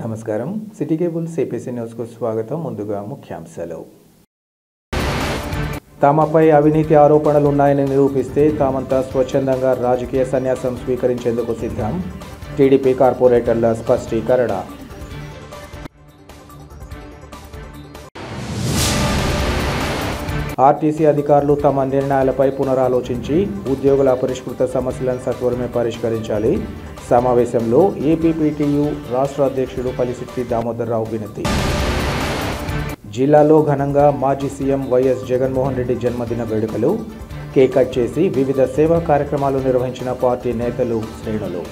నమస్కారం city cable CPC news కు స్వాగతం. ముందుగా ముఖ్యాంశాలు. తమపై అవినీతి ఆరోపణలు ఉన్నాయని నిరూపిస్తే తామంతా స్వచ్ఛందంగా రాజకీయ సన్యాసం స్వీకరించేందుకు సిద్ధం. టీడీపీ కార్పొరేటర్ల స్పష్టీకరణ. ఆర్టీసీ అధికారులు తమ నిర్ణయాలపై పునరాలోచించి ఉద్యోగుల పరిష్కృత సమస్యలను సత్వరమే పరిష్కరించాలి. సమావేశంలో ఏపీపీటీయూ రాష్ట్ర అధ్యక్షుడు పల్లిశెట్టి దామోదరరావు వినతి. జిల్లాలో ఘనంగా మాజీ సీఎం వైఎస్ జగన్మోహన్ రెడ్డి జన్మదిన వేడుకలు. కేక్ కట్ చేసి వివిధ సేవా కార్యక్రమాలు నిర్వహించిన పార్టీ నేతలు, శ్రేణులు.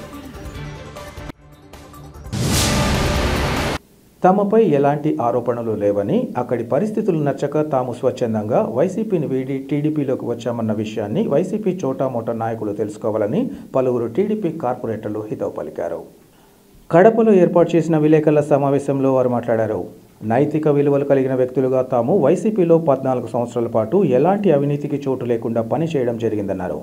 తమపై ఎలాంటి ఆరోపణలు లేవని, అక్కడి పరిస్థితులు నచ్చక తాము స్వచ్ఛందంగా వైసీపీని వీడి టీడీపీలోకి వచ్చామన్న విషయాన్ని వైసీపీ చోటామోటా నాయకులు తెలుసుకోవాలని పలువురు టీడీపీ కార్పొరేటర్లు హితవు పలికారు. కడపలో ఏర్పాటు చేసిన విలేకరుల సమావేశంలో వారు మాట్లాడారు. నైతిక విలువలు కలిగిన వ్యక్తులుగా తాము వైసీపీలో 14 సంవత్సరాల పాటు ఎలాంటి అవినీతికి చోటు లేకుండా పనిచేయడం జరిగిందన్నారు.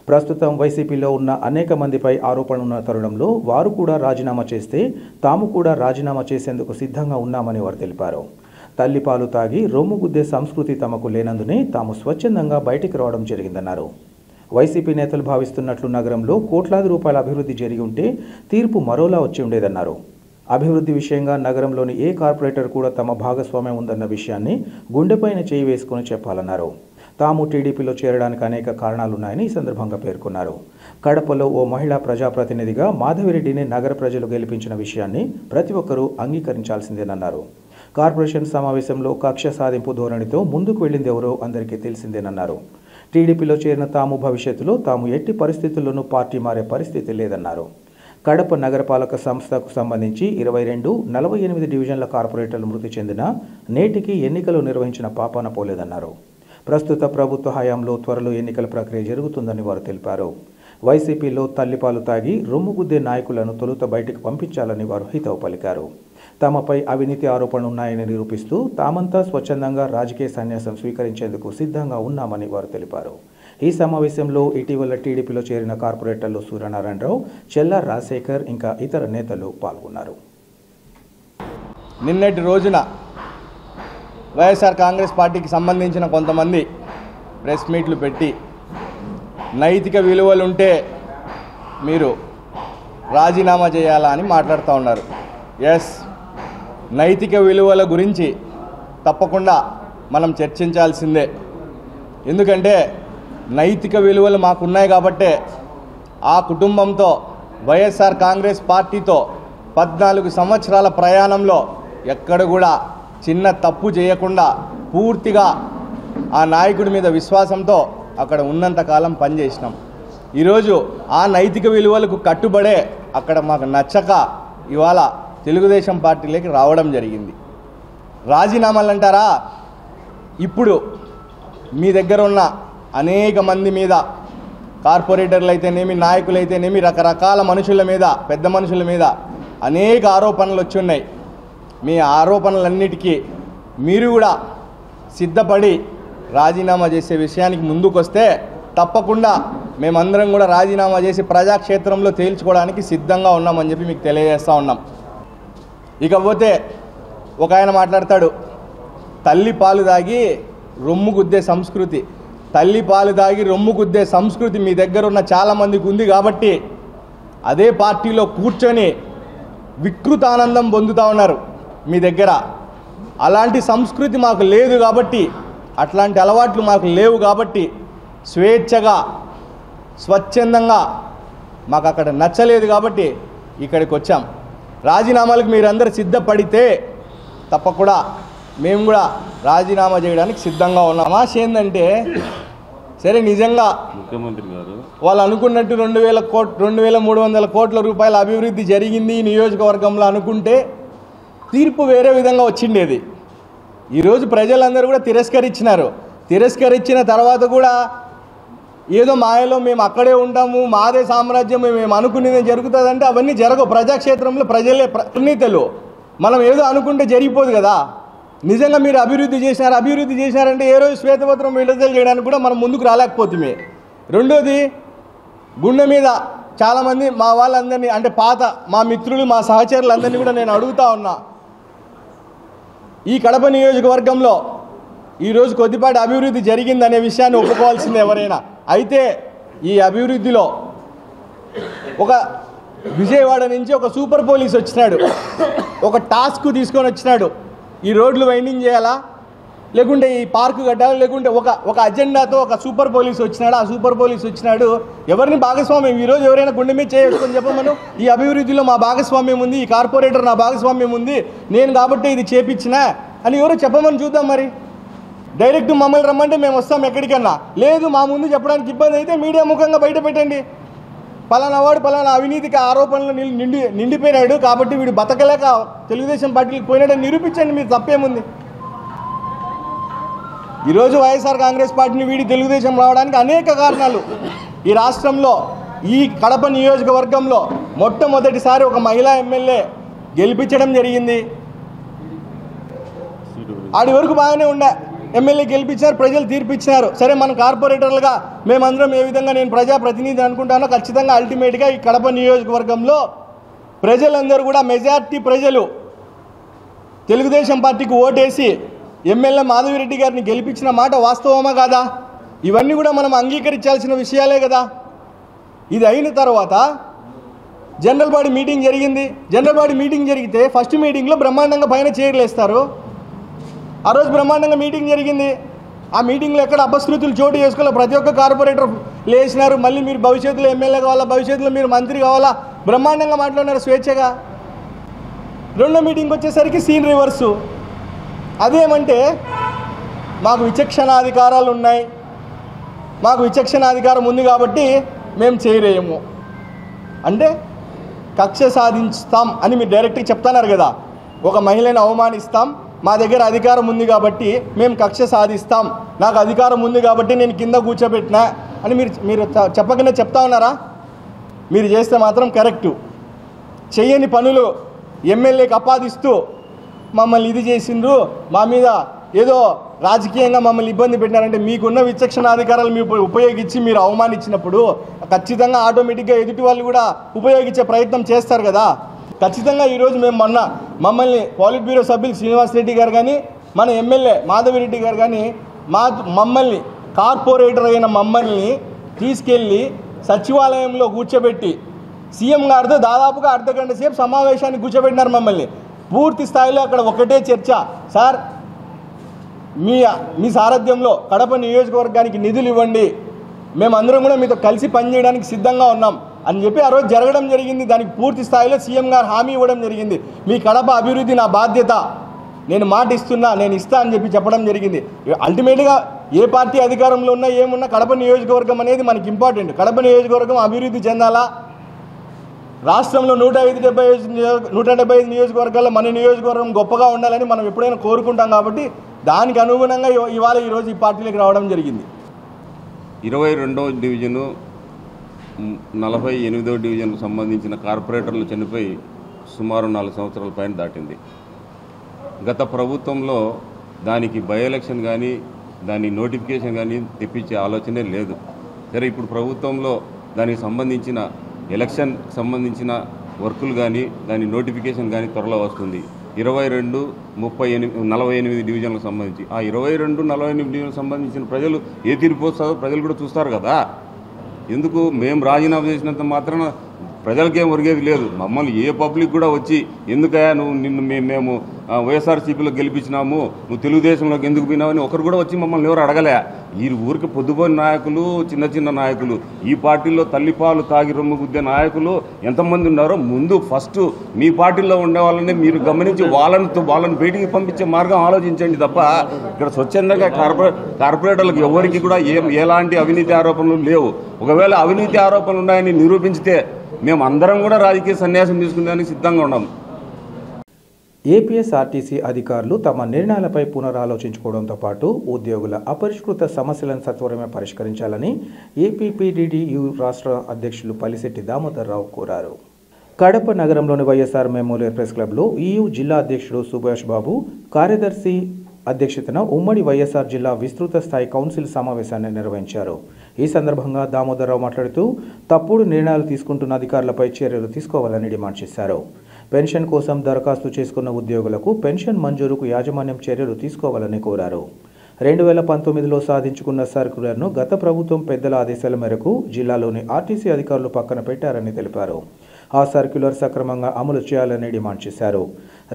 ప్రస్తుతం వైసీపీలో ఉన్న అనేక మందిపై ఆరోపణలు ఉన్న తరుణంలో వారు కూడా రాజీనామా చేస్తే తాము కూడా రాజీనామా చేసేందుకు సిద్ధంగా ఉన్నామని వారు తెలిపారు. తల్లిపాలు తాగి రొమ్ము గుద్దే సంస్కృతి తమకు లేనందునే తాము స్వచ్ఛందంగా బయటికి రావడం జరిగిందన్నారు. వైసీపీ నేతలు భావిస్తున్నట్లు నగరంలో కోట్లాది రూపాయల అభివృద్ధి జరిగి ఉంటే తీర్పు మరోలా వచ్చి ఉండేదన్నారు. అభివృద్ధి విషయంగా నగరంలోని ఏ కార్పొరేటర్ కూడా తమ భాగస్వామ్యం ఉందన్న విషయాన్ని గుండెపైన చేయి వేసుకుని చెప్పాలన్నారు. తాము టీడీపీలో చేరడానికి అనేక కారణాలున్నాయని ఈ సందర్భంగా పేర్కొన్నారు. కడపలో ఓ మహిళా ప్రజాప్రతినిధిగా మాధవిరెడ్డిని నగర ప్రజలు గెలిపించిన విషయాన్ని ప్రతి ఒక్కరూ అంగీకరించాల్సిందేనన్నారు. కార్పొరేషన్ సమావేశంలో కక్ష సాధింపు ధోరణితో ముందుకు వెళ్లింది ఎవరో అందరికీ తెలిసిందేనన్నారు. టీడీపీలో చేరిన తాము భవిష్యత్తులో తాము ఎట్టి పరిస్థితుల్లోనూ పార్టీ మారే పరిస్థితి లేదన్నారు. కడప నగరపాలక సంస్థకు సంబంధించి 22, 48 డివిజన్ల కార్పొరేటర్లు మృతి చెందిన నేటికి ఎన్నికలు నిర్వహించిన పాపాన పోలేదన్నారు. ప్రస్తుత ప్రభుత్వ హయాంలో త్వరలో ఎన్నికల ప్రక్రియ జరుగుతుందని వారు తెలిపారు. వైసీపీలో తల్లిపాలు తాగి రొమ్ము గుద్దే నాయకులను తొలుత బయటకు పంపించాలని వారు హితవు పలికారు. తమపై అవినీతి ఆరోపణలు ఉన్నాయని నిరూపిస్తూ తామంతా స్వచ్ఛందంగా రాజకీయ సన్యాసం స్వీకరించేందుకు సిద్ధంగా ఉన్నామని వారు తెలిపారు. ఈ సమావేశంలో ఇటీవల టీడీపీలో చేరిన కార్పొరేటర్లు సూర్యనారాయణరావు, చెల్లా రాజశేఖర్ ఇంకా ఇతర నేతలు పాల్గొన్నారు. నిన్నటి రోజున వైఎస్ఆర్ కాంగ్రెస్ పార్టీకి సంబంధించిన కొంతమంది ప్రెస్ మీట్లు పెట్టి నైతిక విలువలుంటే మీరు రాజీనామా చేయాలా అని మాట్లాడుతూ ఉన్నారు. ఎస్, నైతిక విలువల గురించి తప్పకుండా మనం చర్చించాల్సిందే. ఎందుకంటే నైతిక విలువలు మాకున్నాయి కాబట్టే ఆ కుటుంబంతో వైఎస్ఆర్ కాంగ్రెస్ పార్టీతో 14 సంవత్సరాల ప్రయాణంలో ఎక్కడ కూడా చిన్న తప్పు చేయకుండా పూర్తిగా ఆ నాయకుడి మీద విశ్వాసంతో అక్కడ ఉన్నంతకాలం పనిచేసినాం. ఈరోజు ఆ నైతిక విలువలకు కట్టుబడే అక్కడ మాకు నచ్చక ఇవాళ తెలుగుదేశం పార్టీలోకి రావడం జరిగింది. రాజీనామాలు అంటారా? ఇప్పుడు మీ దగ్గర ఉన్న అనేక మంది మీద, కార్పొరేటర్లు అయితేనేమి, నాయకులైతేనేమి, రకరకాల మనుషుల మీద, పెద్ద మనుషుల మీద అనేక ఆరోపణలు వచ్చి ఉన్నాయి. మీ ఆరోపణలన్నిటికీ మీరు కూడా సిద్ధపడి రాజీనామా చేసే విషయానికి ముందుకొస్తే తప్పకుండా మేమందరం కూడా రాజీనామా చేసి ప్రజాక్షేత్రంలో తేల్చుకోవడానికి సిద్ధంగా ఉన్నామని చెప్పి మీకు తెలియజేస్తూ ఉన్నాం. ఇకపోతే ఒక ఆయన మాట్లాడతాడు, తల్లి పాలు తాగి రొమ్ము గుద్దే సంస్కృతి. తల్లి పాలు తాగి రొమ్ము గుద్దే సంస్కృతి మీ దగ్గర ఉన్న చాలామందికి ఉంది కాబట్టి అదే పార్టీలో కూర్చొని వికృత ఆనందం పొందుతూ ఉన్నారు మీ దగ్గర. అలాంటి సంస్కృతి మాకు లేదు కాబట్టి, అట్లాంటి అలవాట్లు మాకు లేవు కాబట్టి స్వేచ్ఛగా స్వచ్ఛందంగా మాకు అక్కడ నచ్చలేదు కాబట్టి ఇక్కడికి వచ్చాం. రాజీనామాలకు మీరందరూ సిద్ధపడితే తప్పకుండా మేము కూడా రాజీనామా చేయడానికి సిద్ధంగా ఉన్నాం. ఆశ ఏంటంటే, సరే నిజంగా ముఖ్యమంత్రి గారు వాళ్ళు అనుకున్నట్టు 2300 కోట్ల రూపాయల అభివృద్ధి జరిగింది ఈ నియోజకవర్గంలో అనుకుంటే తీర్పు వేరే విధంగా వచ్చిండేది. ఈరోజు ప్రజలందరూ కూడా తిరస్కరించినారు. తిరస్కరించిన తర్వాత కూడా ఏదో మాయలో మేము అక్కడే ఉంటాము, మాదే సామ్రాజ్యం, మేము అనుకునేది జరుగుతుందంటే అవన్నీ జరగవు. ప్రజాక్షేత్రంలో ప్రజలే నిర్ణీతలు. మనం ఏదో అనుకుంటే జరిగిపోదు కదా. నిజంగా మీరు అభివృద్ధి చేశారంటే ఏ రోజు శ్వేతపత్రం విడుదల చేయడానికి కూడా మనం ముందుకు రాలేకపోతుంది. రెండోది, గుండె మీద చాలామంది మా వాళ్ళందరినీ అంటే పాత మా మిత్రులు మా సహచరులందరినీ కూడా నేను అడుగుతా ఉన్నా, ఈ కడప నియోజకవర్గంలో ఈరోజు కొద్దిపాటి అభివృద్ధి జరిగిందనే విషయాన్ని ఒప్పుకోవాల్సింది ఎవరైనా. అయితే ఈ అభివృద్ధిలో ఒక విజయవాడ నుంచి ఒక సూపర్ పోలీస్ వచ్చినాడు, ఒక టాస్క్ తీసుకొని వచ్చినాడు, ఈ రోడ్లు వైండింగ్ చేయాలా, లేకుంటే ఈ పార్కు కట్టాలా, లేకుంటే ఒక అజెండాతో ఒక సూపర్ పోలీస్ వచ్చినాడు. ఆ సూపర్ పోలీస్ వచ్చినాడు, ఎవరిని భాగస్వామ్యం ఈరోజు ఎవరైనా గుండె మీద చేసుకొని చెప్పమను, ఈ అభివృద్ధిలో మా భాగస్వామ్యం ఉంది, ఈ కార్పొరేటర్ నా భాగస్వామ్యం ఉంది, నేను కాబట్టి ఇది చేపించినా అని ఎవరో చెప్పమని చూద్దాం. మరి డైరెక్ట్ మమ్మల్ని రమ్మంటే మేము వస్తాం ఎక్కడికన్నా, లేదు మా ముందు చెప్పడానికి ఇబ్బంది అయితే మీడియా ముఖంగా బయట పెట్టండి, పలానా వాడు పలానా అవినీతికి ఆరోపణలు నిండిపోయినాడు కాబట్టి వీడు బతకలేక తెలుగుదేశం పార్టీకి పోయినాడని నిరూపించండి, మీరు తప్పేముంది. ఈరోజు వైఎస్ఆర్ కాంగ్రెస్ పార్టీని వీడి తెలుగుదేశం రావడానికి అనేక కారణాలు. ఈ రాష్ట్రంలో ఈ కడప నియోజకవర్గంలో మొట్టమొదటిసారి ఒక మహిళా ఎమ్మెల్యే గెలిపించడం జరిగింది. ఆడి వరకు బాగానే ఉండే, ఎమ్మెల్యే గెలిపించారు, ప్రజలు తీర్పిచ్చినారు. సరే మనం కార్పొరేటర్లుగా మేమందరం ఏ విధంగా నేను ప్రజాప్రతినిధి అనుకుంటానో ఖచ్చితంగా అల్టిమేట్గా ఈ కడప నియోజకవర్గంలో ప్రజలందరూ కూడా మెజార్టీ ప్రజలు తెలుగుదేశం పార్టీకి ఓటేసి ఎమ్మెల్యే మాధవిరెడ్డి గారిని గెలిపించిన మాట వాస్తవమా కాదా? ఇవన్నీ కూడా మనం అంగీకరించాల్సిన విషయాలే కదా. ఇది అయిన తర్వాత జనరల్ బాడీ మీటింగ్ జరిగింది. జనరల్ బాడీ మీటింగ్ జరిగితే ఫస్ట్ మీటింగ్లో బ్రహ్మాండంగా పైన చైర్లు వేస్తారు. ఆ రోజు బ్రహ్మాండంగా మీటింగ్ జరిగింది. ఆ మీటింగ్లో ఎక్కడ అపశృతులు చోటు చేసుకోవాలి, ప్రతి ఒక్క కార్పొరేటర్ లేచినారు. మళ్ళీ మీరు భవిష్యత్తులో ఎమ్మెల్యే కావాలా, భవిష్యత్తులో మీరు మంత్రి కావాలా, బ్రహ్మాండంగా మాట్లాడినారు స్వేచ్ఛగా. రెండో మీటింగ్కి వచ్చేసరికి సీన్ రివర్సు. అదేమంటే మాకు విచక్షణాధికారాలు ఉన్నాయి, మాకు విచక్షణాధికారం ఉంది కాబట్టి మేము చేయలేము అంటే కక్ష సాధిస్తాం అని మీరు డైరెక్ట్గా చెప్తున్నారు కదా. ఒక మహిళను అవమానిస్తాం, మా దగ్గర అధికారం ఉంది కాబట్టి మేము కక్ష సాధిస్తాం, నాకు అధికారం ఉంది కాబట్టి నేను కింద కూర్చోబెట్టినా అని మీరు చెప్పకనే చెప్తా ఉన్నారా? మీరు చేస్తే మాత్రం కరెక్టు. చెయ్యని పనులు ఎమ్మెల్యేకి అపాదిస్తూ మమ్మల్ని ఇది చేసిండ్రు, మా మీద ఏదో రాజకీయంగా మమ్మల్ని ఇబ్బంది పెట్టినారంటే మీకున్న విచక్షణాధికారాలు మీరు ఉపయోగించి మీరు అవమానించినప్పుడు ఖచ్చితంగా ఆటోమేటిక్గా ఎదుటి వాళ్ళు కూడా ఉపయోగించే ప్రయత్నం చేస్తారు కదా. ఖచ్చితంగా ఈరోజు మేము మమ్మల్ని పాలిట్ బ్యూరో సభ్యులు శ్రీనివాస్ రెడ్డి గారు కానీ మన ఎమ్మెల్యే మాధవిరెడ్డి గారు కానీ మమ్మల్ని కార్పొరేటర్ అయిన మమ్మల్ని తీసుకెళ్ళి సచివాలయంలో కూర్చోబెట్టి సీఎం గారితో దాదాపుగా అర్ధగంట సేపు సమావేశాన్ని కూర్చోబెట్టినారు మమ్మల్ని. పూర్తి స్థాయిలో అక్కడ ఒకటే చర్చ, సార్ మీ సారథ్యంలో కడప నియోజకవర్గానికి నిధులు ఇవ్వండి, మేమందరం కూడా మీతో కలిసి పనిచేయడానికి సిద్ధంగా ఉన్నాం అని చెప్పి ఆ రోజు జరగడం జరిగింది. దానికి పూర్తి స్థాయిలో సీఎం గారు హామీ ఇవ్వడం జరిగింది. మీ కడప అభివృద్ధి నా బాధ్యత, నేను మాట ఇస్తున్నా, నేను ఇస్తా అని చెప్పడం జరిగింది. అల్టిమేట్గా ఏ పార్టీ అధికారంలో ఉన్నా ఏమున్నా కడప నియోజకవర్గం అనేది మనకి ఇంపార్టెంట్. కడప నియోజకవర్గం అభివృద్ధి చెందాలా, రాష్ట్రంలో 175 నియోజకవర్గాల్లో మన నియోజకవర్గం గొప్పగా ఉండాలని మనం ఎప్పుడైనా కోరుకుంటాం. కాబట్టి దానికి అనుగుణంగా ఇవాళ ఈరోజు ఈ పార్టీలోకి రావడం జరిగింది. 22వ డివిజను 48వ డివిజన్కు సంబంధించిన కార్పొరేటర్లు చనిపోయి సుమారు 4 సంవత్సరాల పైన దాటింది. గత ప్రభుత్వంలో దానికి బై ఎలక్షన్ కానీ దాని నోటిఫికేషన్ కానీ తెప్పించే ఆలోచనే లేదు. సరే, ఇప్పుడు ప్రభుత్వంలో దానికి సంబంధించిన ఎలక్షన్ సంబంధించిన వర్కులు కానీ దాని నోటిఫికేషన్ కానీ త్వరలో వస్తుంది. 22, 48 డివిజన్లకు సంబంధించి ఆ 22, 48 డివిజన్లకు సంబంధించిన ప్రజలు ఏ తీర్పు వస్తుందో ప్రజలు కూడా చూస్తారు కదా. ఎందుకు మేము రాజీనామా చేసినంత మాత్రాన ప్రజలకేం ఒరిగేది లేదు. మమ్మల్ని ఏ పబ్లిక్ కూడా వచ్చి ఎందుకయ్యా నిన్ను మేము వైఎస్ఆర్సీపీలో గెలిపించినాము, నువ్వు తెలుగుదేశంలోకి ఎందుకు పోయినావు అని ఒకరు కూడా వచ్చి మమ్మల్ని ఎవరు అడగలే. ఈ ఊరికి పొద్దుపోయిన నాయకులు, చిన్న చిన్న నాయకులు, ఈ పార్టీలో తల్లిపాలు తాగి రొమ్ము గుద్దే నాయకులు ఎంతమంది ఉన్నారో ముందు ఫస్ట్ మీ పార్టీలో ఉండే వాళ్ళని మీరు గమనించి వాళ్ళని బయటికి పంపించే మార్గం ఆలోచించండి తప్ప ఇక్కడ స్వచ్ఛందంగా కార్పొరేటర్లకు ఎవరికి కూడా ఎలాంటి అవినీతి ఆరోపణలు లేవు. ఒకవేళ అవినీతి ఆరోపణలు ఉన్నాయని నిరూపించితే మేము అందరం కూడా రాజకీయ సన్యాసం తీసుకునేందుకు సిద్ధంగా ఉన్నాం. ఏపీఎస్ఆర్టీసీ అధికారులు తమ నిర్ణయాలపై పునరాలోచించుకోవడంతో పాటు ఉద్యోగుల అపరిష్కృత సమస్యలను సత్వరమే పరిష్కరించాలని ఏపీపీడీడీయూ రాష్ట్ర అధ్యక్షులు పల్లిశెట్టి దామోదర్ రావు కోరారు. కడప నగరంలోని వైఎస్ఆర్ మెమోరియల్ ప్రెస్ క్లబ్లో ఈయూ జిల్లా అధ్యక్షుడు సుభాష్ బాబు, కార్యదర్శి అధ్యక్షతన ఉమ్మడి వైఎస్ఆర్ జిల్లా విస్తృత స్థాయి కౌన్సిల్ సమావేశాన్ని నిర్వహించారు. ఈ సందర్భంగా దామోదరరావు మాట్లాడుతూ తప్పుడు నిర్ణయాలు తీసుకుంటున్న అధికారులపై చర్యలు తీసుకోవాలని డిమాండ్ చేశారు. పెన్షన్ కోసం దరఖాస్తు చేసుకున్న ఉద్యోగులకు పెన్షన్ మంజూరుకు యాజమాన్యం చర్యలు తీసుకోవాలని కోరారు. 2019లో సాధించుకున్న సర్క్యులర్ను గత ప్రభుత్వం పెద్దల ఆదేశాల మేరకు జిల్లాలోని ఆర్టీసీ అధికారులు పక్కన పెట్టారని తెలిపారు. ఆ సర్క్యులర్ సక్రమంగా అమలు చేయాలని డిమాండ్ చేశారు.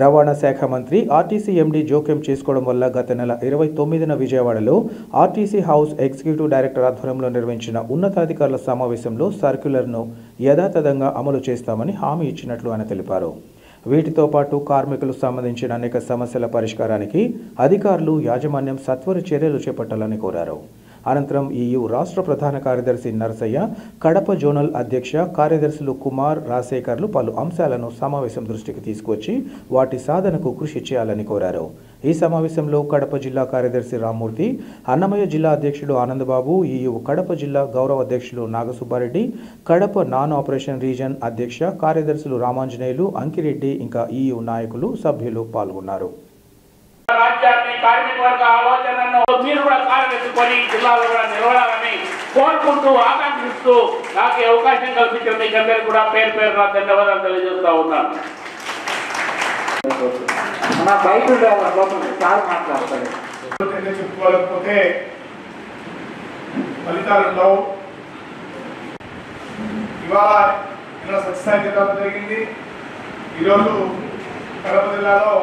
రవాణా శాఖ మంత్రి ఆర్టీసీ ఎండీ జోక్యం చేసుకోవడం వల్ల గత నెల 29న విజయవాడలో ఆర్టీసీ హౌస్ ఎగ్జిక్యూటివ్ డైరెక్టర్ ఆధ్వర్యంలో నిర్వహించిన ఉన్నతాధికారుల సమావేశంలో సర్క్యులర్ను యథాతథంగా అమలు చేస్తామని హామీ ఇచ్చినట్లు ఆయన తెలిపారు. వీటితో పాటు కార్మికులకు సంబంధించిన అనేక సమస్యల పరిష్కారానికి అధికారులు యాజమాన్యం సత్వర చర్యలు చేపట్టాలని కోరారు. అనంతరం ఈయూ రాష్ట్ర ప్రధాన కార్యదర్శి నరసయ్య, కడప జోనల్ అధ్యక్ష కార్యదర్శులు కుమార్, రాజశేఖర్లు పలు అంశాలను సమావేశం దృష్టికి తీసుకొచ్చి వాటి సాధనకు కృషి చేయాలని కోరారు. ఈ సమావేశంలో కడప జిల్లా కార్యదర్శి రామ్మూర్తి, అన్నమయ్య జిల్లా అధ్యక్షుడు ఆనందబాబు, ఈయూ కడప జిల్లా గౌరవ అధ్యక్షులు Naga Subba Reddy, Kadapa non operation reason అధ్యక్ష కార్యదర్శులు రామాంజనేయులు, అంకిరెడ్డి ఇంకా ఈయూ నాయకులు, సభ్యులు పాల్గొన్నారు. రాజ్యాన్ని కార్మిక వర్గ ఆలోచనను మీరు కూడా కాలెత్తుకొని జిల్లాలో కూడా నిలవాలని కోరుకుంటూ ఆకాంక్షిస్తూ నాకు అవకాశం కల్పించిన మీకు అందరికీ కూడా పేరు పేరున ధన్యవాదాలు తెలియజేస్తా ఉన్నాను. చెప్పుకోలేకపోతే ఫలితాలు ఉండవు. ఇవాళ ఇలా సత్యసాయి జిల్లాలో జరిగింది. ఈరోజు కడప జిల్లాలో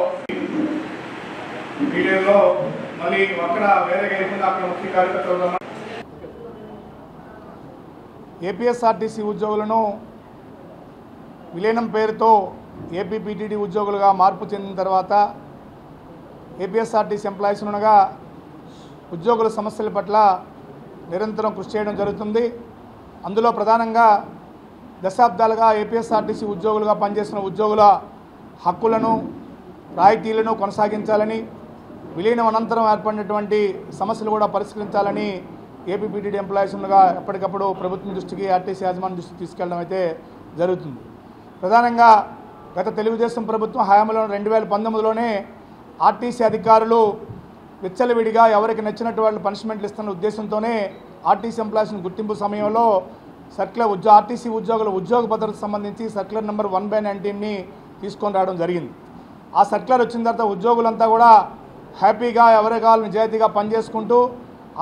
వీడియోలో మళ్ళీ అక్కడ వేరే కాకుండా అక్కడ ముఖ్య కార్యకర్తలు ఏపీఎస్ఆర్టీసీ ఉద్యోగులను విలీనం పేరుతో ఏపీపీటీడీ ఉద్యోగులుగా మార్పు చెందిన తర్వాత ఏపీఎస్ఆర్టీసీ ఎంప్లాయీస్ ఉండగా ఉద్యోగుల సమస్యల పట్ల నిరంతరం కృషి చేయడం జరుగుతుంది. అందులో ప్రధానంగా దశాబ్దాలుగా ఏపీఎస్ఆర్టీసీ ఉద్యోగులుగా పనిచేసిన ఉద్యోగుల హక్కులను, రాయితీలను కొనసాగించాలని, విలీనం అనంతరం ఏర్పడినటువంటి సమస్యలు కూడా పరిష్కరించాలని ఏపీపీటీడీ ఎంప్లాయీస్ ఉండగా ఎప్పటికప్పుడు ప్రభుత్వం దృష్టికి, ఆర్టీసీ యాజమాన్యం దృష్టికి తీసుకెళ్లడం అయితే జరుగుతుంది. ప్రధానంగా గత తెలుగుదేశం ప్రభుత్వం హయాంలో 2019లోనే ఆర్టీసీ అధికారులు విచ్చలవిడిగా ఎవరికి నచ్చినట్టు వాళ్ళు పనిష్మెంట్లు ఇస్తున్న ఉద్దేశంతోనే ఆర్టీసీ ఎంప్లాయీస్ని గుర్తింపు సమయంలో ఆర్టీసీ ఉద్యోగుల ఉద్యోగ భద్రతకు సంబంధించి సర్క్యులర్ నెంబర్ 1/19ని తీసుకొని రావడం జరిగింది. ఆ సర్క్యులర్ వచ్చిన తర్వాత ఉద్యోగులంతా కూడా హ్యాపీగా ఎవరి కావాలి నిజాయితీగా పనిచేసుకుంటూ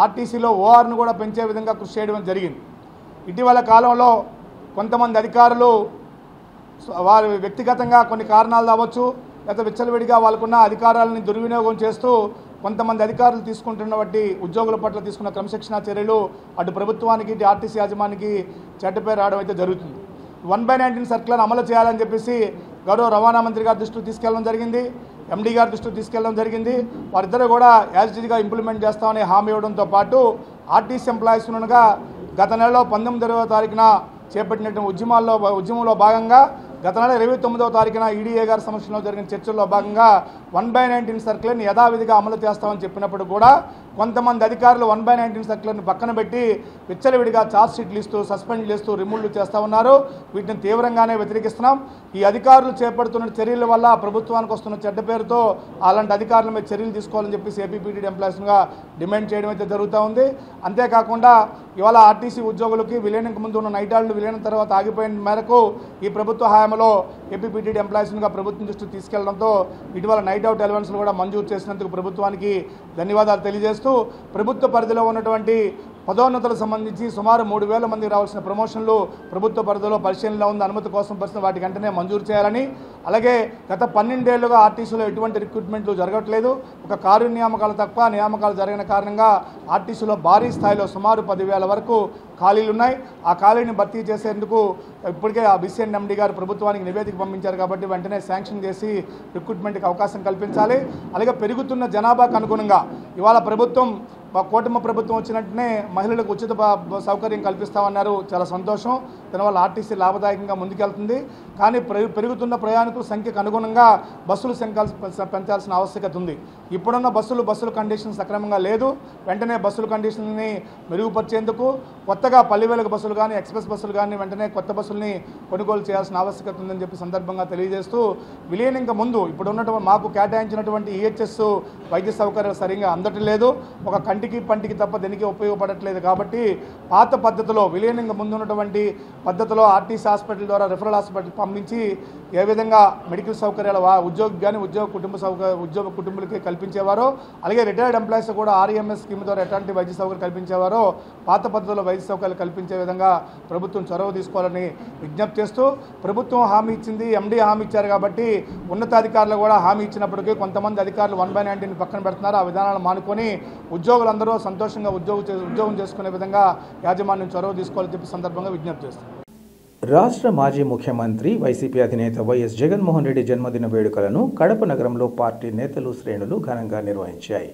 ఆర్టీసీలో ఓఆర్ను కూడా పెంచే విధంగా కృషి చేయడం జరిగింది. ఇటీవల కాలంలో కొంతమంది అధికారులు వారు వ్యక్తిగతంగా కొన్ని కారణాలు కావచ్చు, లేదా విచ్చలవిడిగా వాళ్ళకున్న అధికారాలని దుర్వినియోగం చేస్తూ కొంతమంది అధికారులు తీసుకుంటున్నటువంటి ఉద్యోగుల పట్ల తీసుకున్న క్రమశిక్షణా చర్యలు అటు ప్రభుత్వానికి, ఇటు ఆర్టీసీ యాజమాన్యానికి చెడ్డపేరు రావడం అయితే జరుగుతుంది. 1/19 సర్క్యులర్ అమలు చేయాలని చెప్పేసి గౌరవ రవాణా మంత్రి గారి దృష్టికి తీసుకెళ్లడం జరిగింది, ఎండీ గారి దృష్టికి తీసుకెళ్లడం జరిగింది. వారిద్దరూ కూడా యాజిటీగా ఇంప్లిమెంట్ చేస్తామని హామీ ఇవ్వడంతో పాటు ఆర్టీసీ ఎంప్లాయీస్ ఉండగా గత నెలలో 19వ తారీఖున చేపట్టినటువంటి ఉద్యమంలో భాగంగా గత నెల 29వ తారీఖున ఈడీఏ గారి సమక్షంలో జరిగిన చర్చల్లో భాగంగా 1/19 సర్క్యులర్ని యథావిధిగా అమలు చేస్తామని చెప్పినప్పుడు కూడా కొంతమంది అధికారులు 1/19 సర్క్యులర్ని పక్కన పెట్టి విచ్చలవిడిగా ఛార్జ్ షీట్లు ఇస్తూ, సస్పెండ్ చేస్తూ, రిమూవ్లు చేస్తూ ఉన్నారు. వీటిని తీవ్రంగానే వ్యతిరేకిస్తున్నాం. ఈ అధికారులు చేపడుతున్న చర్యల వల్ల ప్రభుత్వానికి వస్తున్న చెడ్డ పేరుతో అలాంటి అధికారుల మీద చర్యలు తీసుకోవాలని చెప్పేసి ఏపీపీటీడీ ఎంప్లాయీస్గా డిమాండ్ చేయడం అయితే జరుగుతూ ఉంది. అంతేకాకుండా ఇవాళ ఆర్టీసీ ఉద్యోగులకి విలీనంకు ముందు ఉన్న నైటాళ్లు విలీనం తర్వాత ఆగిపోయిన మేరకు ఈ ప్రభుత్వ హయాంలో ఏపీపీటీడీ ఎంప్లాయీస్గా ప్రభుత్వం దృష్టికి తీసుకెళ్లడంతో ఇటీవల నైట్ అవుట్ అలవెన్స్లు కూడా మంజూరు చేసినందుకు ప్రభుత్వానికి ధన్యవాదాలు తెలియజేస్తూ ప్రభుత్వ పరిధిలో ఉన్నటువంటి పదోన్నతులకు సంబంధించి సుమారు 3,000 మందికి రావాల్సిన ప్రమోషన్లు ప్రభుత్వ పరిధిలో పరిశీలనలో ఉంది. అనుమతి కోసం పరిస్థితి వాటి వెంటనే మంజూరు చేయాలని, అలాగే గత 12 ఏళ్లుగా ఆర్టీసీలో ఎటువంటి రిక్రూట్మెంట్లు జరగట్లేదు. ఒక కారు నియామకాలు తప్ప నియామకాలు జరిగిన కారణంగా ఆర్టీసీలో భారీ స్థాయిలో సుమారు 10,000 వరకు ఖాళీలు ఉన్నాయి. ఆ ఖాళీని భర్తీ చేసేందుకు ఇప్పటికే ఆ బీసీఎన్ ఎండీ గారు ప్రభుత్వానికి నివేదిక పంపించారు. కాబట్టి వెంటనే శాంక్షన్ చేసి రిక్రూట్మెంట్కి అవకాశం కల్పించాలి. అలాగే పెరుగుతున్న జనాభాకు అనుగుణంగా ఇవాళ ప్రభుత్వం, కూటమి ప్రభుత్వం వచ్చినట్టునే మహిళలకు ఉచిత సౌకర్యం కల్పిస్తామన్నారు. చాలా సంతోషం. దానివల్ల ఆర్టీసీ లాభదాయకంగా ముందుకెళ్తుంది. కానీ పెరుగుతున్న ప్రయాణికుల సంఖ్యకు అనుగుణంగా బస్సులు పెంచాల్సిన ఆవశ్యకత ఉంది. ఇప్పుడున్న బస్సుల కండిషన్ సక్రమంగా లేదు. వెంటనే బస్సుల కండిషన్ని మెరుగుపరిచేందుకు కొత్తగా పల్లి వెలుగు బస్సులు కానీ, ఎక్స్ప్రెస్ బస్సులు కానీ వెంటనే కొత్త బస్సులు బస్సుల్ని కొనుగోలు చేయాల్సిన ఆవశ్యకత ఉందని చెప్పి సందర్భంగా తెలియజేస్తూ విలీనంగా ముందు ఇప్పుడు ఉన్నటువంటి మాకు కేటాయించినటువంటి ఈహెచ్ఎస్ వైద్య సౌకర్యాలు సరిగ్గా అందటం లేదు, ఒక కంటికి పంటికి తప్ప దేనికి ఉపయోగపడట్లేదు. కాబట్టి పాత పద్ధతిలో విలీనంగా ముందు ఉన్నటువంటి పద్ధతిలో ఆర్టీసీ హాస్పిటల్ ద్వారా రిఫరల్ హాస్పిటల్ పంపించి ఏ విధంగా మెడికల్ సౌకర్యాలు ఉద్యోగికి కానీ ఉద్యోగ కుటుంబాలకి కల్పించేవారో, అలాగే రిటైర్డ్ ఎంప్లాయీస్ కూడా ఆర్ఎంఎస్ స్కీమ్ ద్వారా ఎట్లాంటి వైద్య సౌకర్యాలు కల్పించేవారో పాత పద్ధతిలో వైద్య సౌకర్యాలు కల్పించే విధంగా ప్రభుత్వం చొరవ తీసుకోవాలని విజ్ఞప్తి చేస్తూ, ప్రభుత్వం హామీ ఇచ్చింది, ఎండీ హామీ ఇచ్చారు కాబట్టి ఉన్నతాధికారులు కూడా హామీ ఇచ్చినప్పటికీ కొంతమంది అధికారులు 1/19 పక్కన పెడుతున్నారు. ఆ విధానాలు మానుకొని ఉద్యోగులందరూ సంతోషంగా ఉద్యోగం చేసుకునే విధంగా యాజమాన్యం చొరవ తీసుకోవాలని చెప్పి సందర్భంగా విజ్ఞప్తి చేస్తారు. రాష్ట్ర మాజీ ముఖ్యమంత్రి వైసీపీ అధినేత వైఎస్ జగన్మోహన్ రెడ్డి జన్మదిన వేడుకలను కడప నగరంలో పార్టీ నేతలు శ్రేణులు ఘనంగా నిర్వహించాయి.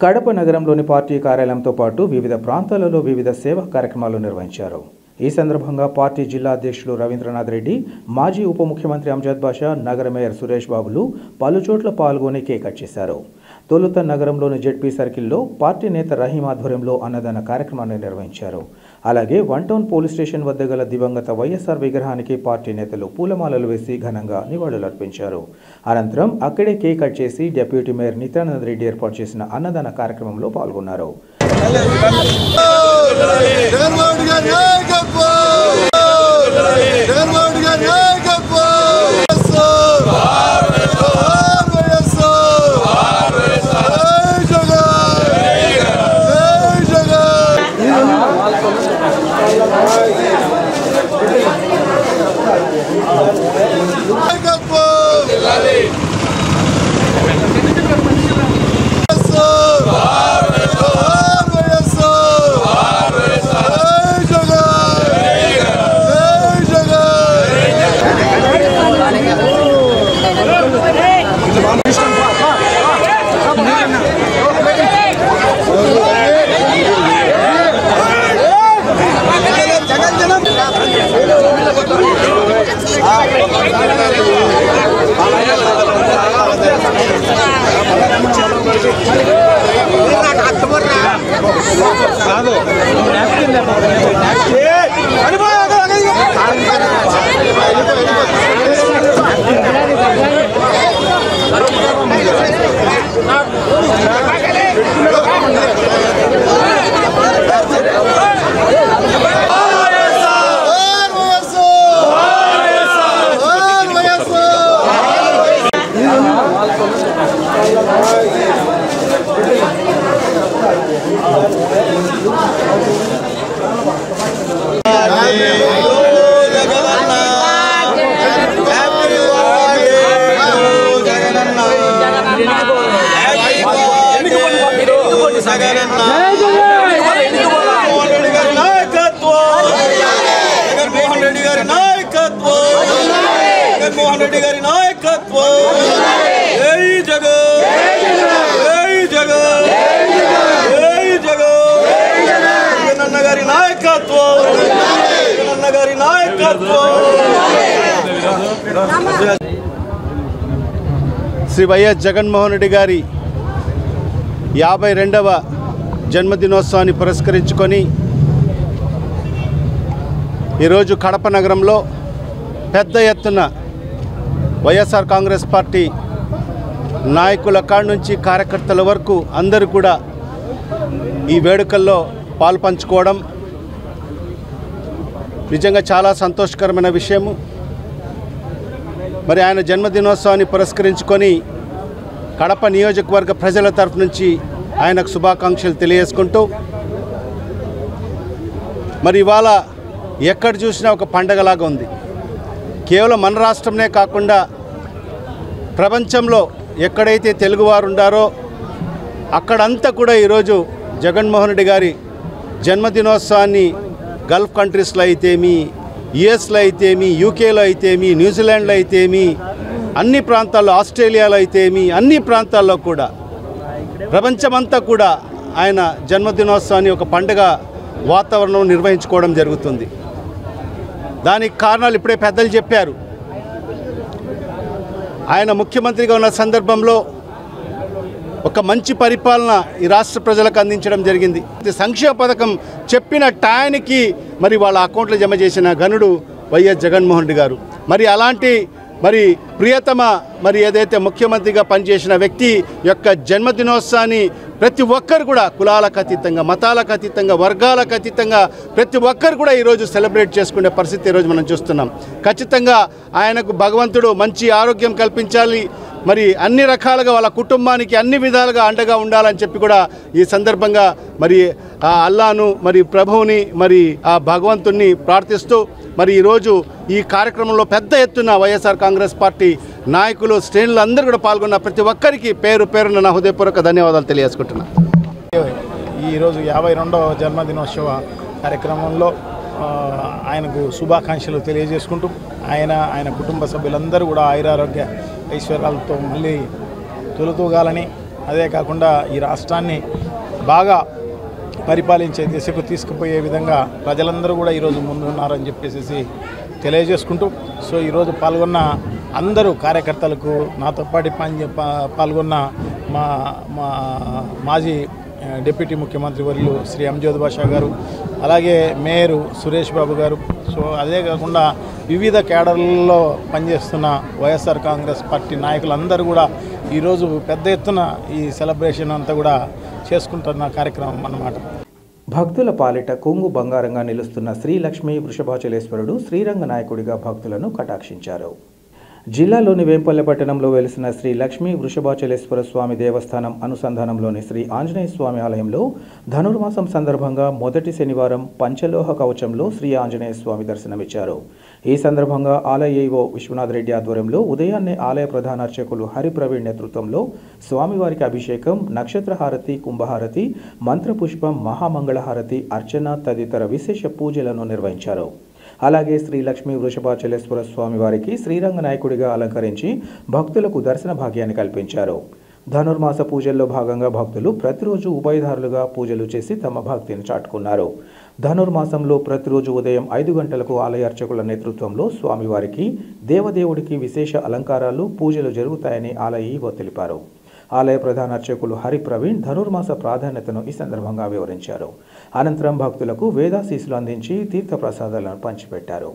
కడప నగరంలోని పార్టీ కార్యాలయంతో పాటు వివిధ ప్రాంతాలలో వివిధ సేవా కార్యక్రమాలు నిర్వహించారు. ఈ సందర్భంగా పార్టీ జిల్లా అధ్యక్షులు రవీంద్రనాథ్ రెడ్డి, మాజీ ఉప ముఖ్యమంత్రి అంజద్ బాషా, నగర మేయర్ సురేష్ బాబులు పలుచోట్ల పాల్గొని కేక్ కట్ చేశారు. తొలుత నగరంలోని జెడ్పీ సర్కిల్లో పార్టీ నేత రహీం ఆధ్వర్యంలో అన్నదాన కార్యక్రమాన్ని నిర్వహించారు. అలాగే 1 టౌన్ పోలీస్ స్టేషన్ వద్ద గల దివంగత వైఎస్ఆర్ విగ్రహానికి పార్టీ నేతలు పూలమాలలు వేసి ఘనంగా నివాళులర్పించారు. అనంతరం అక్కడే కేక్ కట్ చేసి డిప్యూటీ మేయర్ నిత్యానంద్ రెడ్డి ఏర్పాటు చేసిన అన్నదాన కార్యక్రమంలో పాల్గొన్నారు. జగన్మోహన్ రెడ్డి గారి నాయకత్వం, జై జగన్, జై జగన్, జై జగన్, జగనన్న గారి నాయకత్వం, జగనన్న గారి నాయకత్వం. శ్రీ వైఎస్ జగన్మోహన్ రెడ్డి గారి 52వ జన్మదినోత్సవాన్ని పురస్కరించుకొని ఈరోజు కడప నగరంలో పెద్ద ఎత్తున వైఎస్ఆర్ కాంగ్రెస్ పార్టీ నాయకుల కాడ నుంచి కార్యకర్తల వరకు అందరూ కూడా ఈ వేడుకల్లో పాల్పంచుకోవడం నిజంగా చాలా సంతోషకరమైన విషయము. మరి ఆయన జన్మదినోత్సవాన్ని పురస్కరించుకొని కడప నియోజకవర్గ ప్రజల తరఫు నుంచి ఆయనకు శుభాకాంక్షలు తెలియజేసుకుంటూ, మరి ఇవాళ ఎక్కడ చూసినా ఒక పండగలాగా ఉంది. కేవలం మన రాష్ట్రంనే కాకుండా ప్రపంచంలో ఎక్కడైతే తెలుగువారు ఉండారో అక్కడంతా కూడా ఈరోజు జగన్మోహన్ రెడ్డి గారి జన్మదినోత్సవాన్ని గల్ఫ్ కంట్రీస్లో అయితేమి, యుఎస్లో అయితేమి, యూకేలో అయితేమి, న్యూజిలాండ్లో అయితేమి, అన్ని ప్రాంతాల్లో, ఆస్ట్రేలియాలో అయితేమి, అన్ని ప్రాంతాల్లో కూడా ప్రపంచమంతా కూడా ఆయన జన్మదినోత్సవాన్ని ఒక పండుగ వాతావరణం నిర్వహించుకోవడం జరుగుతుంది. దానికి కారణాలు ఇప్పుడే పెద్దలు చెప్పారు. ఆయన ముఖ్యమంత్రిగా ఉన్న సందర్భంలో ఒక మంచి పరిపాలన ఈ రాష్ట్ర ప్రజలకు అందించడం జరిగింది. సంక్షేమ పథకం చెప్పిన టయానికి మరి వాళ్ళ అకౌంట్లో జమ చేసిన ఘనుడు వైఎస్ జగన్మోహన్ రెడ్డి గారు. మరి అలాంటి మరి ప్రియతమ మరి ఏదైతే ముఖ్యమంత్రిగా పనిచేసిన వ్యక్తి యొక్క జన్మదినోత్సవాన్ని ప్రతి ఒక్కరు కూడా కులాలకు అతీతంగా, మతాలకు అతీతంగా, వర్గాలకు అతీతంగా ప్రతి ఒక్కరు కూడా ఈరోజు సెలబ్రేట్ చేసుకునే పరిస్థితి ఈరోజు మనం చూస్తున్నాం. ఖచ్చితంగా ఆయనకు భగవంతుడు మంచి ఆరోగ్యం కల్పించాలి, మరి అన్ని రకాలుగా వాళ్ళ కుటుంబానికి అన్ని విధాలుగా అండగా ఉండాలని చెప్పి కూడా ఈ సందర్భంగా మరి ఆ అల్లాను మరి ప్రభువుని మరి ఆ భగవంతుణ్ణి ప్రార్థిస్తూ మరి ఈరోజు ఈ కార్యక్రమంలో పెద్ద ఎత్తున వైఎస్ఆర్ కాంగ్రెస్ పార్టీ నాయకులు, శ్రేణులు అందరూ కూడా పాల్గొన్న ప్రతి ఒక్కరికి పేరు పేరున నా హృదయపూర్వక ధన్యవాదాలు తెలియజేసుకుంటున్నాను. ఈరోజు 52వ జన్మదినోత్సవ కార్యక్రమంలో ఆయనకు శుభాకాంక్షలు తెలియజేసుకుంటూ ఆయన కుటుంబ సభ్యులందరూ కూడా ఆయురారోగ్య ఐశ్వర్యాలతో మళ్ళీ తొలుతూగాలని, అదే కాకుండా ఈ రాష్ట్రాన్ని బాగా పరిపాలించే దిశకు తీసుకుపోయే విధంగా ప్రజలందరూ కూడా ఈరోజు ముందున్నారని చెప్పేసి తెలియజేసుకుంటూ, సో ఈరోజు పాల్గొన్న అందరూ కార్యకర్తలకు, నాతో పాటు పాల్గొన్న మా మాజీ డిప్యూటీ ముఖ్యమంత్రి వర్యులు శ్రీ అంజద్ బాషా గారు, అలాగే మేయరు సురేష్ బాబు గారు, సో అదే కాకుండా వివిధ కేడర్లలో పనిచేస్తున్న వైఎస్ఆర్ కాంగ్రెస్ పార్టీ నాయకులందరూ కూడా ఈరోజు పెద్ద ఎత్తున ఈ సెలబ్రేషన్ అంతా కూడా చేసుకుంటున్న కార్యక్రమం అన్నమాట. భక్తుల పాలిట కొంగు బంగారంగా నిలుస్తున్న శ్రీ లక్ష్మీ వృషభాచలేశ్వరుడు శ్రీరంగ నాయకుడిగా భక్తులను కటాక్షించారు. జిల్లాలోని వేంపల్లె పట్టణంలో వెలిసిన శ్రీ లక్ష్మీ వృషభాచలేశ్వర స్వామి దేవస్థానం అనుసంధానంలోని శ్రీ ఆంజనేయ స్వామి ఆలయంలో ధనుర్మాసం సందర్భంగా మొదటి శనివారం పంచలోహ కవచంలో శ్రీ ఆంజనేయ స్వామి దర్శనమిచ్చారు. ఈ సందర్భంగా ఆలయ ఈవో విశ్వనాథ్ రెడ్డి ఆధ్వర్యంలో ఉదయాన్నే ఆలయ ప్రధాన అర్చకులు హరిప్రవీణ్ నేతృత్వంలో స్వామివారికి అభిషేకం, నక్షత్రహారతి, కుంభహారతి, మంత్రపుష్పం, మహామంగళహారతి, అర్చన తదితర విశేష పూజలను నిర్వహించారు. అలాగే శ్రీ లక్ష్మీ వృషభాచలేశ్వర స్వామి వారికి శ్రీరంగ నాయకుడిగా అలంకరించి భక్తులకు దర్శన భాగ్యాన్ని కల్పించారు. ధనుర్మాస పూజల్లో భాగంగా భక్తులు ప్రతిరోజు ఉభయదారులుగా పూజలు చేసి తమ భక్తిని చాటుకున్నారు. ధనుర్మాసంలో ప్రతిరోజు ఉదయం 5 గంటలకు ఆలయ అర్చకుల నేతృత్వంలో స్వామివారికి, దేవదేవుడికి విశేష అలంకారాలు, పూజలు జరుగుతాయని ఆలయ ఈవో తెలిపారు. ఆలయ ప్రధాన అర్చకులు హరిప్రవీణ్ ధనుర్మాస ప్రాధాన్యతను ఈ సందర్భంగా వివరించారు. అనంతరం భక్తులకు వేదాశీస్సులు అందించి తీర్థప్రసాదాలను పంచిపెట్టారు.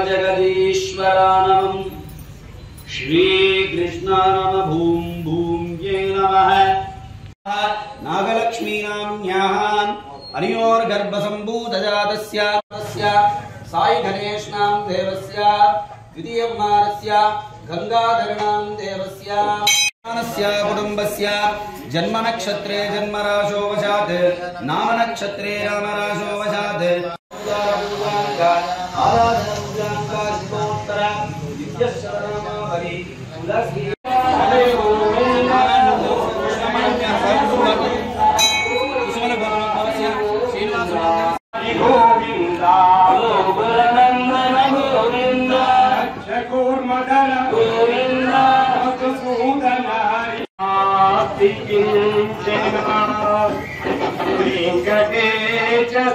जगदीश्वरानम श्री कृष्णानम भूम भूम्ये नमः नागलक्ष्मी नाम्याः अनियोर्गर्भसम्भूतजातस्य साई गणेश नाम देवस्य द्वितीयकुमारस्य गंगाधर नाम देवस्य कुटुंबस्य जन्म नक्षत्रे जन्मराशो वशात् नाम नक्षत्रे नामराशो वशात्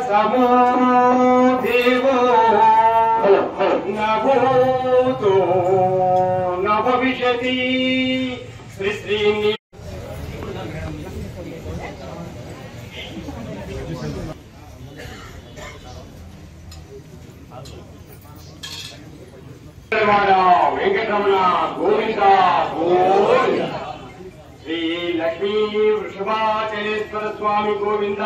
समो देवो न भूतो न भविष्यति श्री श्री वेंकटरमण गोविंद गोविंद श्री लक्ष्मी वृषभाचलेश्वर स्वामी गोविंद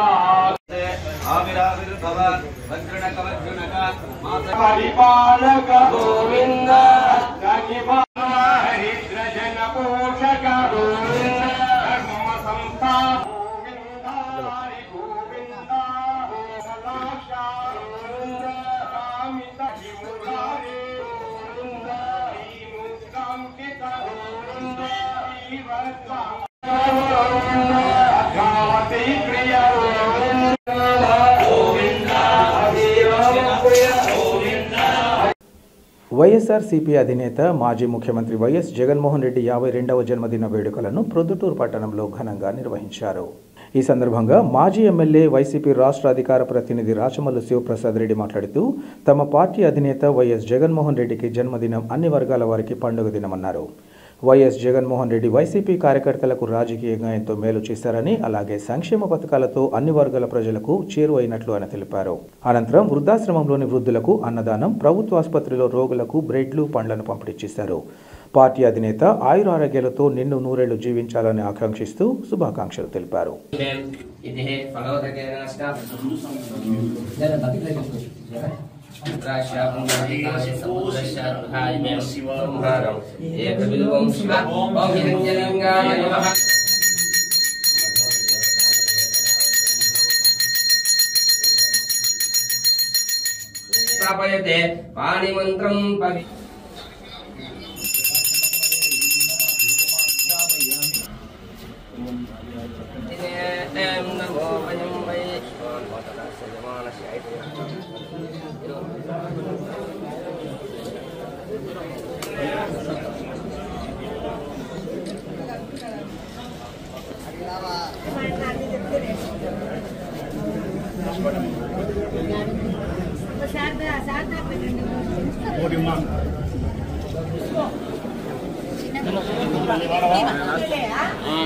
परिपालक गोविंद हरिद्र जन पोषक गोविंद धर्म संस्था गोविंद हरि गोविंद गोविंद कामित मुरारे गोविंद मुक्तांकित गोविंद गावती प्रिय వైఎస్ వైఎస్ఆర్సీపీ అధినేత మాజీ ముఖ్యమంత్రి వైఎస్ జగన్మోహన్ రెడ్డి 52వ జన్మదిన వేడుకలను ప్రొద్దుటూరు పట్టణంలో ఘనంగా నిర్వహించారు. ఈ సందర్భంగా మాజీ ఎమ్మెల్యే వైసీపీ రాష్ట్ర అధికార ప్రతినిధి రాచమల్లు శివప్రసాద్ రెడ్డి మాట్లాడుతూ తమ పార్టీ అధినేత వైఎస్ జగన్మోహన్ రెడ్డికి జన్మదినం అన్ని వర్గాల వారికి పండుగ దినమన్నారు. వైఎస్ జగన్మోహన్ రెడ్డి వైసీపీ కార్యకర్తలకు రాజకీయంగా ఎంతో మేలు చేశారని, అలాగే సంక్షేమ పథకాలతో అన్ని వర్గాల ప్రజలకు చేరువైనట్లు ఆయన తెలిపారు. అనంతరం వృద్ధాశ్రమంలోని వృద్ధులకు అన్నదానం, ప్రభుత్వ ఆసుపత్రిలో రోగులకు బ్రెడ్లు, పండ్లను పంపిణీ చేశారు. పార్టీ అధినేత ఆయురారోగ్యాలతో నిన్ను నూరేళ్లు జీవించాలని ఆకాంక్షిస్తూ శుభాకాంక్షలు తెలిపారు. పాణిమంత్రం పవి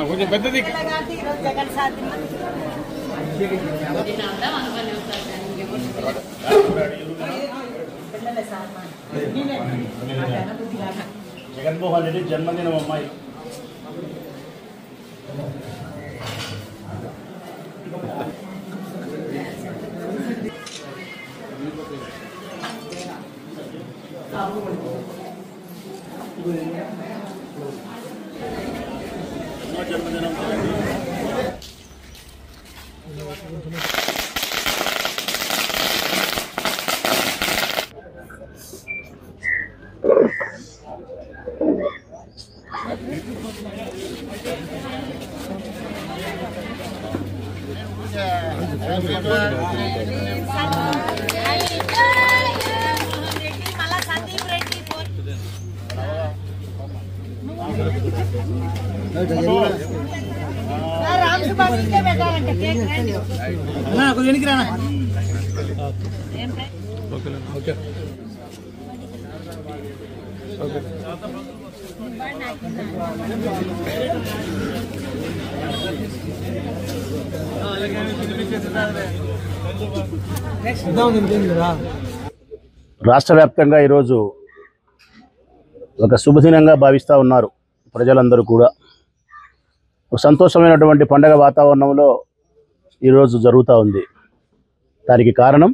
కొంచెం పెద్దది జగన్మోహన్ రెడ్డి జన్మదినం అమ్మాయి. జన్మదినం రాష్ట్ర వ్యాప్తంగా ఈరోజు ఒక శుభదినంగా భావిస్తూ ఉన్నారు ప్రజలందరూ కూడా. ఒక సంతోషమైనటువంటి పండగ వాతావరణంలో ఈరోజు జరుగుతూ ఉంది. దానికి కారణం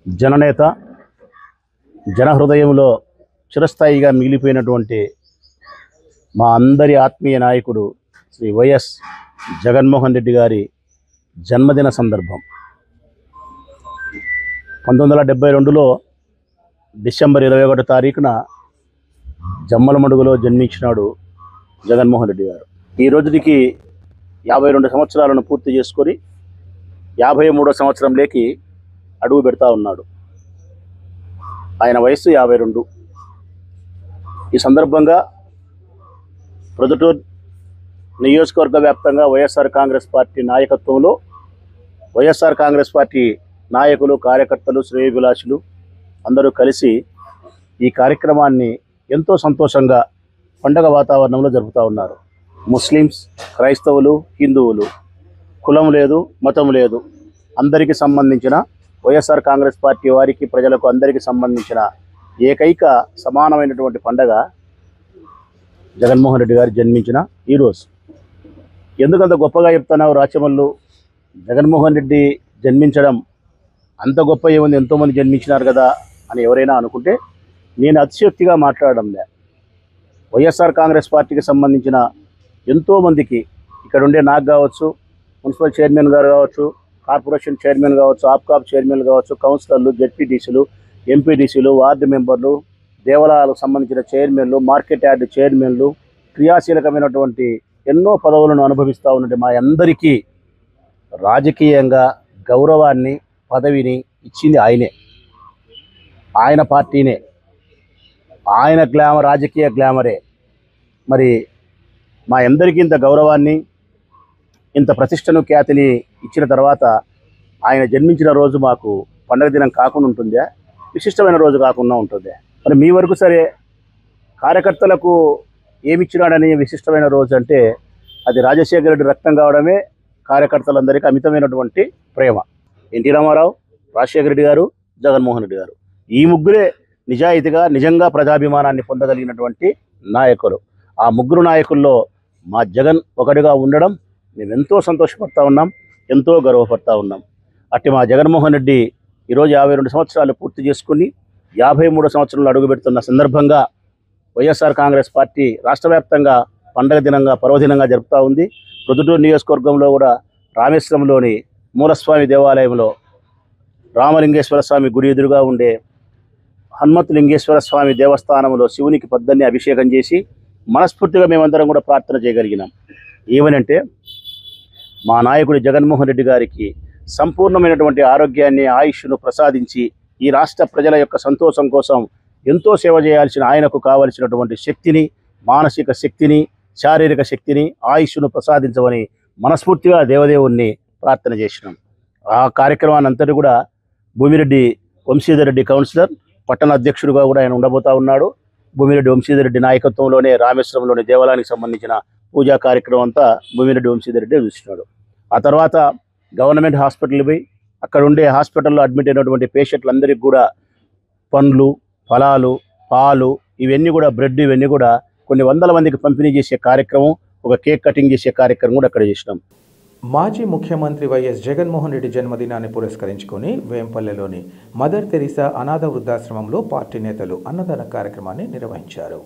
జననేత, జనహృదయంలో చిరస్థాయిగా మిగిలిపోయినటువంటి మా అందరి ఆత్మీయ నాయకుడు శ్రీ వైఎస్ జగన్మోహన్ రెడ్డి గారి జన్మదిన సందర్భం. 1972లో డిసెంబర్ 21వ తారీఖున జమ్మలమడుగులో జన్మించినాడు జగన్మోహన్ రెడ్డి గారు. ఈ రోజుకి 52 సంవత్సరాలను పూర్తి చేసుకొని 53వ సంవత్సరంలోకి అడుగు పెడతా ఉన్నాడు. ఆయన వయస్సు 52. ఈ సందర్భంగా ప్రొద్దుటూరు నియోజకవర్గ వ్యాప్తంగా వైఎస్ఆర్ కాంగ్రెస్ పార్టీ నాయకత్వంలో వైఎస్ఆర్ కాంగ్రెస్ పార్టీ నాయకులు, కార్యకర్తలు, శ్రేయోభిలాషులు అందరూ కలిసి ఈ కార్యక్రమాన్ని ఎంతో సంతోషంగా పండగ వాతావరణంలో జరుపుతూ ఉన్నారు. ముస్లిమ్స్, క్రైస్తవులు, హిందువులు, కులం లేదు, మతం లేదు, అందరికీ సంబంధించిన వైఎస్ఆర్ కాంగ్రెస్ పార్టీ వారికి, ప్రజలకు అందరికీ సంబంధించిన ఏకైక సమానమైనటువంటి పండగ జగన్మోహన్ రెడ్డి గారు జన్మించిన ఈరోజు. ఎందుకంత గొప్పగా చెప్తున్నావు రాచమల్లు? జగన్మోహన్ రెడ్డి జన్మించడం అంత గొప్ప ఏముంది, ఎంతోమంది జన్మించినారు కదా అని ఎవరైనా అనుకుంటే నేను అతిశయోక్తిగా మాట్లాడడం లే. వైఎస్ఆర్ కాంగ్రెస్ పార్టీకి సంబంధించిన ఎంతోమందికి ఇక్కడ ఉండే నాకు కావచ్చు, మున్సిపల్ చైర్మన్ గారు కావచ్చు, కార్పొరేషన్ చైర్మన్ కావచ్చు, ఆప్కాప్ చైర్మన్ కావచ్చు, కౌన్సిలర్లు, జెడ్పీటీసీలు, ఎంపీటీసీలు, వార్డు మెంబర్లు, దేవాలయాలకు సంబంధించిన చైర్మన్లు, మార్కెట్ యార్డు చైర్మన్లు, క్రియాశీలకమైనటువంటి ఎన్నో పదవులను అనుభవిస్తూ ఉన్నట్టు మా అందరికీ రాజకీయంగా గౌరవాన్ని, పదవిని ఇచ్చింది ఆయనే, ఆయన పార్టీనే. ఆయన రాజకీయ గ్లామరే మరి మా అందరికీ ఇంత గౌరవాన్ని ఇంత ప్రతిష్టను ఖ్యాతిని ఇచ్చిన తర్వాత ఆయన జన్మించిన రోజు మాకు పండగ దినం కాకుండా ఉంటుందా, విశిష్టమైన రోజు కాకుండా ఉంటుందా? మరి మీ వరకు సరే కార్యకర్తలకు ఏమిచ్చినాడని విశిష్టమైన రోజు అంటే అది రాజశేఖర రెడ్డి రక్తం కావడమే కార్యకర్తలందరికీ అమితమైనటువంటి ప్రేమ. ఎన్టీ రామారావు, రాజశేఖర రెడ్డి గారు, జగన్మోహన్ రెడ్డి గారు ఈ ముగ్గురే నిజాయితీగా నిజంగా ప్రజాభిమానాన్ని పొందగలిగినటువంటి నాయకులు. ఆ ముగ్గురు నాయకుల్లో మా జగన్ ఒకటిగా ఉండడం మేము ఎంతో సంతోషపడతా ఉన్నాం, ఎంతో గర్వపడతా ఉన్నాం. అట్టి మా జగన్మోహన్ రెడ్డి ఈరోజు 52 సంవత్సరాలు పూర్తి చేసుకుని 53 సంవత్సరాలు అడుగుపెడుతున్న సందర్భంగా వైఎస్ఆర్ కాంగ్రెస్ పార్టీ రాష్ట్ర వ్యాప్తంగా పండగ దినంగా పర్వదినంగా జరుపుతూ ఉంది. ప్రొద్దుటూరు నియోజకవర్గంలో కూడా రామేశ్వరంలోని మూలస్వామి దేవాలయంలో రామలింగేశ్వర స్వామి గుడి ఎదురుగా ఉండే హనుమత్ లింగేశ్వర స్వామి దేవస్థానంలో శివునికి పొద్దున్నే అభిషేకం చేసి మనస్ఫూర్తిగా మేమందరం కూడా ప్రార్థన చేయగలిగినాం. ఏమనంటే మా నాయకుడు జగన్మోహన్ రెడ్డి గారికి సంపూర్ణమైనటువంటి ఆరోగ్యాన్ని ఆయుష్ను ప్రసాదించి ఈ రాష్ట్ర ప్రజల యొక్క సంతోషం కోసం ఎంతో సేవ చేయాల్సిన ఆయనకు కావలసినటువంటి శక్తిని, మానసిక శక్తిని, శారీరక శక్తిని, ఆయుష్ను ప్రసాదించమని మనస్ఫూర్తిగా దేవదేవుణ్ణి ప్రార్థన చేసినాం. ఆ కార్యక్రమాన్ని అంతటి కూడా భూమిరెడ్డి వంశీధర్ రెడ్డి కౌన్సిలర్ పట్టణ అధ్యక్షుడిగా కూడా ఆయన ఉండబోతా ఉన్నాడు. భూమిరెడ్డి వంశీధర్ రెడ్డి నాయకత్వంలోనే రామేశ్వరంలోని దేవాలయానికి సంబంధించిన పూజా కార్యక్రమం అంతా భూమిరెడ్డి వంశీధర్ రెడ్డి చూస్తున్నాడు. ఆ తర్వాత గవర్నమెంట్ హాస్పిటల్ పోయి అక్కడ ఉండే హాస్పిటల్లో అడ్మిట్ అయినటువంటి పేషెంట్లందరికీ కూడా పండ్లు, ఫలాలు, పాలు ఇవన్నీ కూడా బ్రెడ్ ఇవన్నీ కూడా కొన్ని వందల మందికి పంపిణీ చేసే కార్యక్రమం, ఒక కేక్ కటింగ్ చేసే కార్యక్రమం కూడా అక్కడ చేసినాం. మాజీ ముఖ్యమంత్రి వైఎస్ జగన్మోహన్ రెడ్డి జన్మదినాన్ని పురస్కరించుకొని వేంపల్లెలోని మదర్ తెరీసా అనాథ వృద్ధాశ్రమంలో పార్టీ నేతలు అన్నదాన కార్యక్రమాన్ని నిర్వహించారు.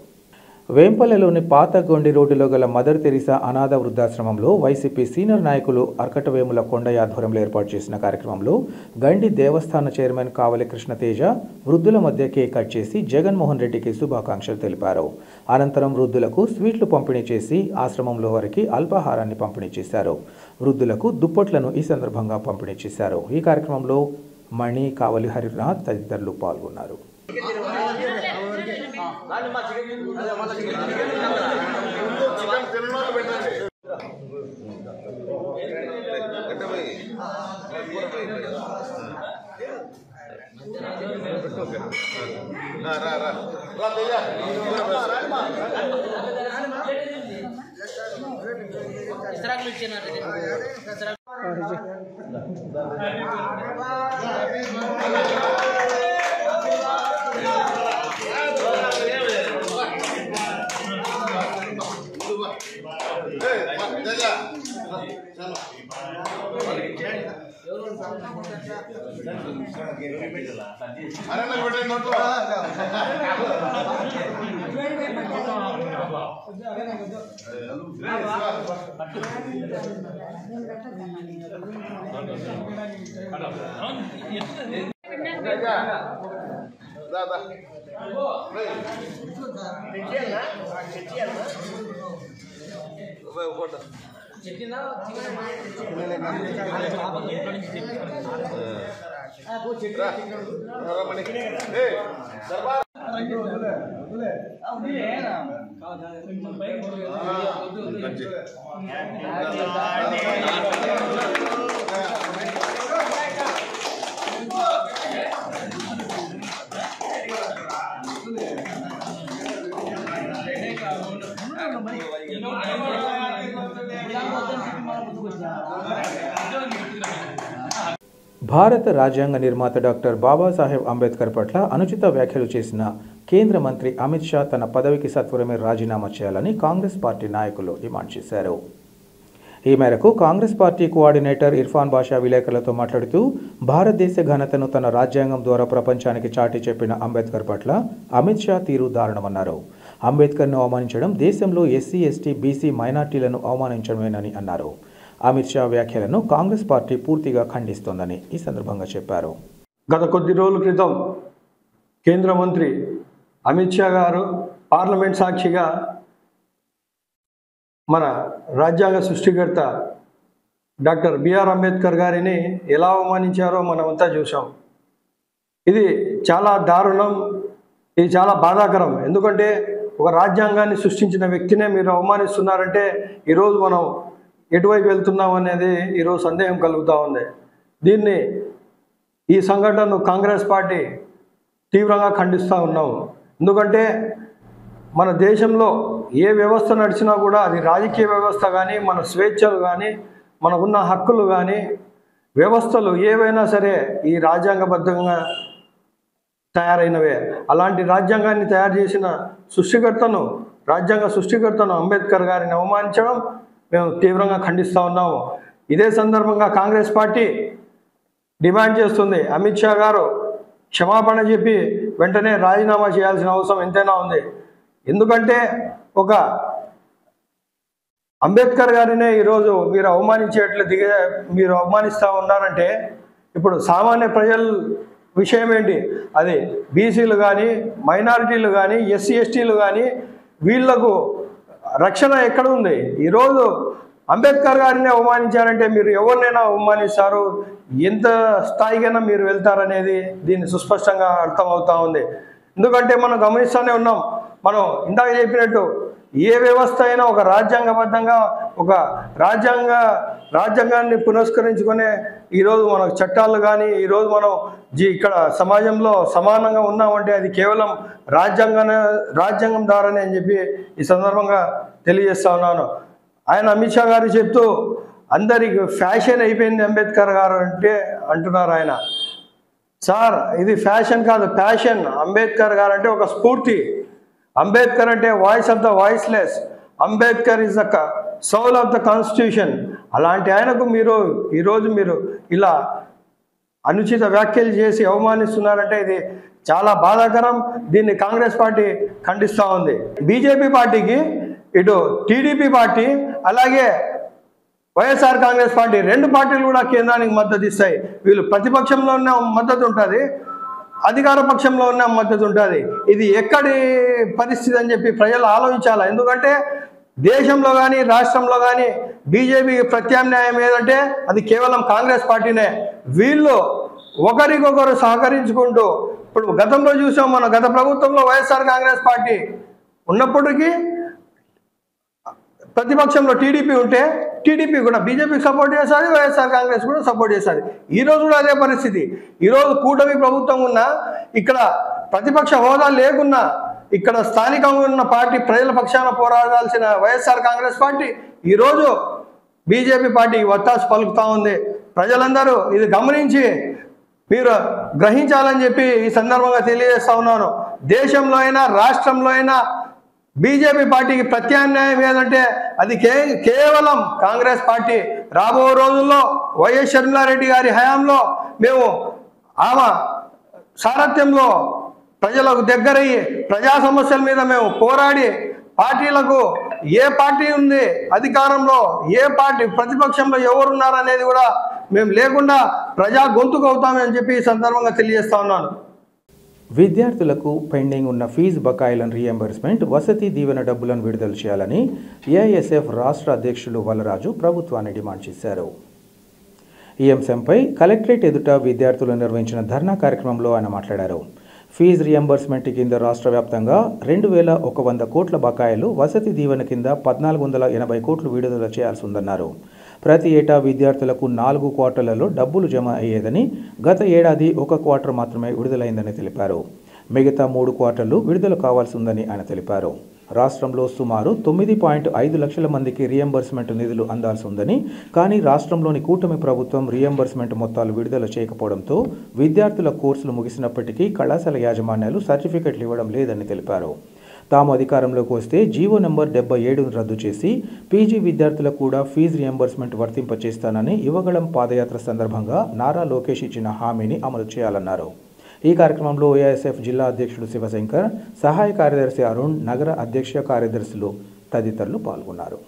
వేంపల్లెలోని పాత గొండి రోడ్డులో గల మదర్ తెరీసా అనాథ వృద్ధాశ్రమంలో వైసీపీ సీనియర్ నాయకులు అర్కటవేముల కొండయ్య ఆధ్వర్యంలో ఏర్పాటు చేసిన కార్యక్రమంలో గండి దేవస్థాన చైర్మన్ కావలి కృష్ణతేజ వృద్ధుల మధ్య కేక్ కట్ చేసి జగన్మోహన్ రెడ్డికి శుభాకాంక్షలు తెలిపారు. అనంతరం వృద్ధులకు స్వీట్లు పంపిణీ చేసి ఆశ్రమంలో వారికి అల్పాహారాన్ని పంపిణీ చేశారు. వృద్ధులకు దుప్పట్లను ఈ సందర్భంగా పంపిణీ చేశారు. ఈ కార్యక్రమంలో మణి, కావలి హరినాథ్ తదితరులు పాల్గొన్నారు. భారత రాజ్యాంగ నిర్మాత డాక్టర్ బాబాసాహెబ్ అంబేద్కర్ పట్ల అనుచిత వ్యాఖ్యలు చేసిన కేంద్ర మంత్రి అమిత్ షా తన పదవికి సత్వరమే రాజీనామా చేయాలని కాంగ్రెస్ పార్టీ నాయకులు డిమాండ్ చేశారు. ఈ మేరకు కాంగ్రెస్ పార్టీ కోఆర్డినేటర్ ఇర్ఫాన్ బాషా విలేకరులతో మాట్లాడుతూ భారతదేశ ఘనతను తన రాజ్యాంగం ద్వారా ప్రపంచానికి చాటి చెప్పిన అంబేద్కర్ పట్ల అమిత్ షా తీరు దారుణమన్నారు. అంబేద్కర్ను అవమానించడం దేశంలో ఎస్సీ, ఎస్టీ, బీసీ మైనార్టీలను అవమానించడమేనని అన్నారు. అమిత్ షా వ్యాఖ్యలను కాంగ్రెస్ పార్టీ పూర్తిగా ఖండిస్తోందని ఈ సందర్భంగా చెప్పారు. గత కొద్ది రోజుల క్రితం కేంద్ర మంత్రి అమిత్ షా గారు పార్లమెంట్ సాక్షిగా మన రాజ్యాంగ సృష్టికర్త డాక్టర్ బిఆర్ అంబేద్కర్ గారిని ఎలా అవమానించారో మనమంతా చూసాం. ఇది చాలా దారుణం. ఇది చాలా బాధాకరం. ఎందుకంటే ఒక రాజ్యాంగాన్ని సృష్టించిన వ్యక్తినే మీరు అవమానిస్తున్నారంటే ఈరోజు మనం ఎటువైపు వెళ్తున్నాం అనేది ఈరోజు సందేహం కలుగుతూ ఉంది. ఈ సంఘటనను కాంగ్రెస్ పార్టీ తీవ్రంగా ఖండిస్తూ ఉన్నాము. ఎందుకంటే మన దేశంలో ఏ వ్యవస్థ నడిచినా కూడా అది రాజకీయ వ్యవస్థ కానీ, మన స్వేచ్ఛలు కానీ, మనకున్న హక్కులు కానీ, వ్యవస్థలు ఏవైనా సరే ఈ రాజ్యాంగబద్ధంగా తయారైనవే. అలాంటి రాజ్యాంగాన్ని తయారు చేసిన రాజ్యాంగ సృష్టికర్తను అంబేద్కర్ గారిని అవమానించడం మేము తీవ్రంగా ఖండిస్తూ ఉన్నాము. ఇదే సందర్భంగా కాంగ్రెస్ పార్టీ డిమాండ్ చేస్తుంది, అమిత్ షా గారు క్షమాపణ చెప్పి వెంటనే రాజీనామా చేయాల్సిన అవసరం ఎంతైనా ఉంది. ఎందుకంటే ఒక అంబేద్కర్ గారినే ఈరోజు మీరు మీరు అవమానిస్తూ ఉన్నారంటే ఇప్పుడు సామాన్య ప్రజల విషయం ఏంటి? అది బీసీలు కానీ, మైనారిటీలు కానీ, ఎస్సీ ఎస్టీలు కానీ వీళ్లకు రక్షణ ఎక్కడ ఉంది? ఈరోజు అంబేద్కర్ గారిని అవమానించారంటే మీరు ఎవరినైనా అవమానిస్తారు, ఎంత స్థాయికైనా మీరు వెళ్తారనేది దీన్ని సుస్పష్టంగా అర్థమవుతూ ఉంది. ఎందుకంటే మనం గమనిస్తూనే ఉన్నాం, మనం ఇందాక చెప్పినట్టు ఏ వ్యవస్థ అయినా ఒక రాజ్యాంగబద్ధంగా ఒక రాజ్యాంగాన్ని పురస్కరించుకునే ఈరోజు మనకు చట్టాలు కానీ ఈరోజు మనం ఇక్కడ సమాజంలో సమానంగా ఉన్నామంటే అది కేవలం రాజ్యాంగం ద్వారానే అని చెప్పి ఈ సందర్భంగా తెలియజేస్తా ఉన్నాను. ఆయన అమిత్ షా గారు చెప్తూ అందరికి ఫ్యాషన్ అయిపోయింది అంబేద్కర్ గారు అంటున్నారు ఆయన. సార్, ఇది ఫ్యాషన్ కాదు, ప్యాషన్. అంబేద్కర్ గారు అంటే ఒక స్ఫూర్తి. అంబేద్కర్ అంటే voice of the voiceless. Ambedkar is the soul of the constitution. అలాంటి ఆయనకు ఈరోజు మీరు ఇలా అనుచిత వ్యాఖ్యలు చేసి అవమానిస్తున్నారంటే ఇది చాలా బాధాకరం. దీన్ని కాంగ్రెస్ పార్టీ ఖండిస్తూ ఉంది. బీజేపీ పార్టీకి ఇటు టీడీపీ పార్టీ అలాగే వైఎస్ఆర్ కాంగ్రెస్ పార్టీ రెండు పార్టీలు కూడా కేంద్రానికి మద్దతు ఇస్తాయి. వీళ్ళు ప్రతిపక్షంలో ఉన్న మద్దతు ఉంటుంది, అధికార పక్షంలో ఉన్న మద్దతు ఉంటుంది. ఇది ఎక్కడి పరిస్థితి అని చెప్పి ప్రజలు ఆలోచించాలి. ఎందుకంటే దేశంలో కానీ రాష్ట్రంలో కానీ బీజేపీకి ప్రత్యామ్నాయం ఏదంటే అది కేవలం కాంగ్రెస్ పార్టీనే. వీళ్ళు ఒకరికొకరు సహకరించుకుంటూ ఇప్పుడు గతంలో చూసాం, మన గత ప్రభుత్వంలో వైఎస్ఆర్ కాంగ్రెస్ పార్టీ ఉన్నప్పటికీ ప్రతిపక్షంలో టీడీపీ ఉంటే టీడీపీ కూడా బీజేపీకి సపోర్ట్ చేస్తుంది, వైఎస్ఆర్ కాంగ్రెస్ కూడా సపోర్ట్ చేస్తుంది. ఈరోజు కూడా అదే పరిస్థితి. ఈరోజు కూటమి ప్రభుత్వం ఉన్నా, ఇక్కడ ప్రతిపక్ష హోదా లేకున్నా, ఇక్కడ స్థానికంగా ఉన్న పార్టీ ప్రజల పక్షాన పోరాడాల్సిన వైఎస్ఆర్ కాంగ్రెస్ పార్టీ ఈరోజు బీజేపీ పార్టీకి వత్తాసు పలుకుతూ ఉంది. ప్రజలందరూ ఇది గమనించి మీరు గ్రహించాలని చెప్పి ఈ సందర్భంగా తెలియజేస్తా ఉన్నాను. దేశంలో అయినా రాష్ట్రంలో అయినా బీజేపీ పార్టీకి ప్రత్యామ్నాయం ఏదంటే అది కేవలం కాంగ్రెస్ పార్టీ. రాబో రోజుల్లో వైఎస్ షర్మిలారెడ్డి గారి హయాంలో మేము ఆమె సారథ్యంలో ప్రజలకు దగ్గరయ్యి ప్రజా సమస్యల మీద మేము పోరాడి పార్టీలకు ఏ పార్టీ ఉంది అధికారంలో, ఏ పార్టీ ప్రతిపక్షంలో ఎవరున్నారనేది కూడా మేము లేకుండా ప్రజా గొంతుకు అవుతామని చెప్పి ఈ సందర్భంగా తెలియజేస్తా ఉన్నాను. విద్యార్థులకు పెండింగ్ ఉన్న ఫీజు బకాయిలను రీఎంబర్స్మెంట్, వసతి దీవెన డబ్బులను విడుదల చేయాలని ఏఐఎస్ఎఫ్ రాష్ట్ర అధ్యక్షులు వలరాజు ప్రభుత్వాన్ని డిమాండ్ చేశారు. ఈ అంశంపై కలెక్టరేట్ ఎదుట విద్యార్థులు నిర్వహించిన ధర్నా కార్యక్రమంలో ఆయన మాట్లాడారు. ఫీజు రీఎంబర్స్మెంట్ కింద రాష్ట్ర వ్యాప్తంగా 2100 కోట్ల బకాయిలు, వసతి దీవెన కింద 1480 కోట్లు విడుదల చేయాల్సి ఉందన్నారు. ప్రతి ఏటా విద్యార్థులకు 4 క్వార్టర్లలో డబ్బులు జమ అయ్యేదని, గత ఏడాది 1 క్వార్టర్ మాత్రమే విడుదలైందని తెలిపారు. మిగతా 3 క్వార్టర్లు విడుదల కావాల్సి ఉందని ఆయన తెలిపారు. రాష్ట్రంలో సుమారు 9.5 లక్షల మందికి రీఎంబర్స్మెంట్ నిధులు అందాల్సి ఉందని, కానీ రాష్ట్రంలోని కూటమి ప్రభుత్వం రీఎంబర్స్మెంట్ మొత్తాలు విడుదల చేయకపోవడంతో విద్యార్థుల కోర్సులు ముగిసినప్పటికీ కళాశాల యాజమాన్యాలు సర్టిఫికెట్లు ఇవ్వడం లేదని తెలిపారు. తాము అధికారంలోకి వస్తే జీవో నెంబర్ 77ను రద్దు చేసి పీజీ విద్యార్థులకు కూడా ఫీజు రీఎంబర్స్మెంట్ వర్తింపచేస్తానని యువగళం పాదయాత్ర సందర్భంగా నారా లోకేష్ ఇచ్చిన హామీని అమలు చేయాలన్నారు. ఈ కార్యక్రమంలో ఏఐఎస్ఎఫ్ జిల్లా అధ్యక్షుడు శివశంకర్, సహాయ కార్యదర్శి అరుణ్, నగర అధ్యక్ష కార్యదర్శులు తదితరులు పాల్గొన్నారు.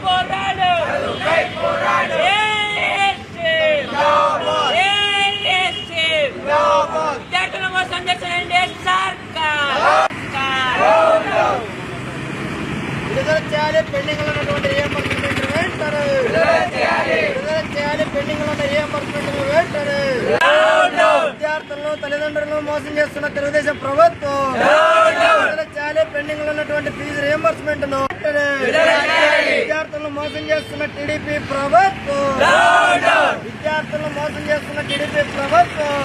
పోరాడు విడుదల చేయాలి పెండింగ్ లో ఉన్నటువంటి రీఎంబర్స్మెంట్ వెంటనే విడుదల చేయాలి పెండింగ్ లో ఉన్న రీఎంబర్స్మెంట్ వెంటనే విద్యార్థులను తల్లిదండ్రులను మోసం చేస్తున్న తెలుగుదేశం ప్రభుత్వం విడుదల చేయాలి పెండింగ్ లో ఉన్నటువంటి ఫీజు రీఎంబర్స్మెంట్ ను విద్యార్థులను మోసం చేస్తున్న టీడీపీ ప్రభుత్వం విద్యార్థులను మోసం చేస్తున్న టీడీపీ ప్రభుత్వం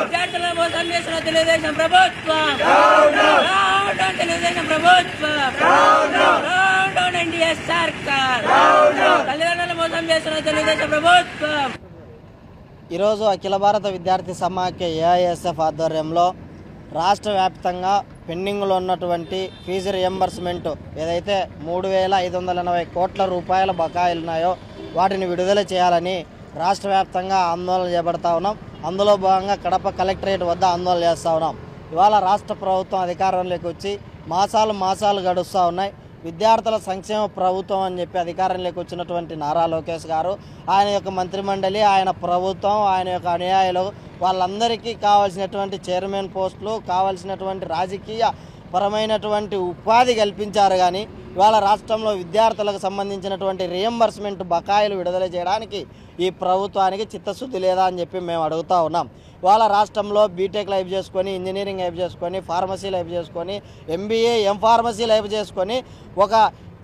విద్యార్థులను మోసం చేస్తున్న తెలుగుదేశం ప్రభుత్వం తెలుగుదేశం ప్రభుత్వం ఎన్డీఏ సర్కార్ తల్లిదండ్రులను మోసం చేస్తున్న తెలుగుదేశం ప్రభుత్వం. ఈరోజు అఖిల భారత విద్యార్థి సమాఖ్య ఏఐఎస్ఎఫ్ ఆధ్వర్యంలో రాష్ట్ర వ్యాప్తంగా పెండింగ్లో ఉన్నటువంటి ఫీజు రియంబర్స్మెంట్ ఏదైతే 3,580 కోట్ల రూపాయల బకాయిలు ఉన్నాయో వాటిని విడుదల చేయాలని రాష్ట్ర వ్యాప్తంగా ఆందోళన చేపడతా ఉన్నాం. అందులో భాగంగా కడప కలెక్టరేట్ వద్ద ఆందోళన చేస్తూ ఉన్నాం. ఇవాళ రాష్ట్ర ప్రభుత్వం అధికారంలోకి వచ్చి మాసాలు గడుస్తూ ఉన్నాయి. విద్యార్థుల సంక్షేమ ప్రభుత్వం అని చెప్పి అధికారంలోకి వచ్చినటువంటి నారా లోకేష్ గారు, ఆయన యొక్క మంత్రిమండలి, ఆయన ప్రభుత్వం, ఆయన యొక్క అనుయాయులు వాళ్ళందరికీ కావాల్సినటువంటి చైర్మన్ పోస్టులు, కావాల్సినటువంటి రాజకీయ పరమైనటువంటి ఉపాధి కల్పించారు. కానీ ఇవాళ రాష్ట్రంలో విద్యార్థులకు సంబంధించినటువంటి రియంబర్స్మెంట్ బకాయిలు విడుదల చేయడానికి ఈ ప్రభుత్వానికి చిత్తశుద్ధి లేదా అని చెప్పి మేము అడుగుతూ ఉన్నాం. ఇవాళ రాష్ట్రంలో బీటెక్ లైఫ్ చేసుకొని, ఇంజనీరింగ్ లైఫ్ చేసుకొని, ఫార్మసీ లైఫ్ చేసుకొని, ఎంబీఏ ఎంఫార్మసీ లైఫ్ చేసుకొని ఒక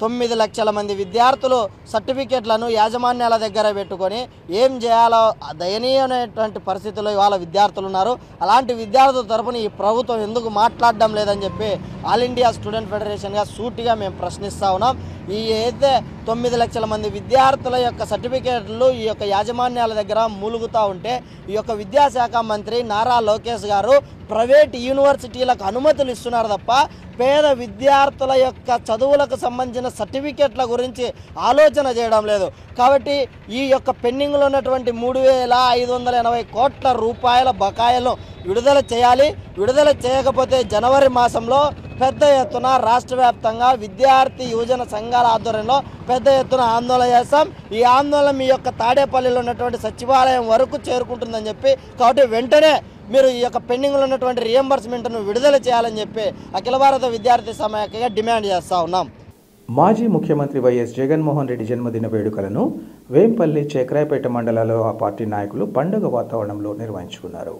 9 లక్షల మంది విద్యార్థులు సర్టిఫికేట్లను యాజమాన్యాల దగ్గర పెట్టుకొని ఏం చేయాలో దయనీయమైనటువంటి పరిస్థితుల్లో ఇవాళ విద్యార్థులు ఉన్నారు. అలాంటి విద్యార్థుల తరపున ఈ ప్రభుత్వం ఎందుకు మాట్లాడడం లేదని చెప్పి ఆల్ ఇండియా స్టూడెంట్ ఫెడరేషన్గా సూటిగా మేము ప్రశ్నిస్తూ ఉన్నాం. ఈ అయితే 9 లక్షల మంది విద్యార్థుల యొక్క సర్టిఫికేట్లు ఈ యొక్క యాజమాన్యాల దగ్గర మూలుగుతూ ఉంటే ఈ యొక్క విద్యాశాఖ మంత్రి నారా లోకేష్ గారు ప్రైవేట్ యూనివర్సిటీలకు అనుమతులు ఇస్తున్నారు తప్ప పేద విద్యార్థుల యొక్క చదువులకు సంబంధించిన సర్టిఫికేట్ల గురించి ఆలోచన చేయడం లేదు. కాబట్టి ఈ యొక్క పెండింగ్లో ఉన్నటువంటి 3,580 కోట్ల రూపాయల బకాయిలను విడుదల చేయాలి. విడుదల చేయకపోతే జనవరి మాసంలో పెద్ద ఎత్తున రాష్ట్ర వ్యాప్తంగా విద్యార్థి యువజన సంఘాల ఆధ్వర్యంలో పెద్ద ఎత్తున ఆందోళన చేస్తాం. ఈ ఆందోళన మీ యొక్క తాడేపల్లిలో ఉన్నటువంటి సచివాలయం వరకు చేరుకుంటుందని చెప్పి, కాబట్టి వెంటనే మీరు ఈ యొక్క పెండింగ్లో ఉన్నటువంటి రియంబర్స్మెంట్ను విడుదల చేయాలని చెప్పి అఖిల భారత విద్యార్థి సమాఖ్యగా డిమాండ్ చేస్తూ ఉన్నాం. మాజీ ముఖ్యమంత్రి వైఎస్ జగన్మోహన్ రెడ్డి జన్మదిన వేడుకలను వేంపల్లి చక్రాయపేట మండలాల్లో ఆ పార్టీ నాయకులు పండుగ వాతావరణంలో నిర్వహించుకున్నారు.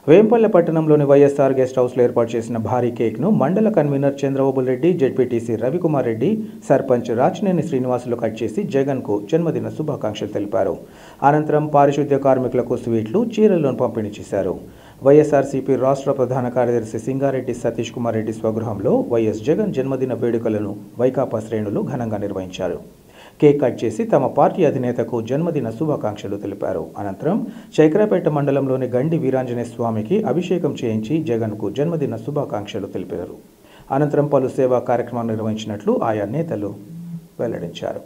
వేంపల్లె పట్టణంలోని వైఎస్ఆర్ గెస్ట్ హౌస్లో ఏర్పాటు చేసిన భారీ కేక్ను మండల convener Chandrababu Reddy, ZPTC Ravikumar Reddy, sarpanch Rachineni Srinivasulu cut చేసి జగన్కు జన్మదిన శుభాకాంక్షలు తెలిపారు. అనంతరం పారిశుద్ధ్య కార్మికులకు స్వీట్లు, చీరలను పంపిణీ చేశారు. వైఎస్ఆర్సీపీ రాష్ట్ర ప్రధాన కార్యదర్శి సింగారెడ్డి సతీష్ కుమార్ రెడ్డి స్వగృహంలో వైఎస్ జగన్ జన్మదిన వేడుకలను వైకాపా శ్రేణులు ఘనంగా నిర్వహించారు. కేక్ కట్ చేసి తమ పార్టీ అధినేతకు జన్మదిన శుభాకాంక్షలు తెలిపారు. అనంతరం చైక్రాపేట మండలంలోని గండి వీరాంజనేయ స్వామికి అభిషేకం చేయించి జగన్కు జన్మదిన శుభాకాంక్షలు తెలిపారు. అనంతరం పలు సేవా కార్యక్రమాలు నిర్వహించినట్లు ఆయా నేతలు వెల్లడించారు.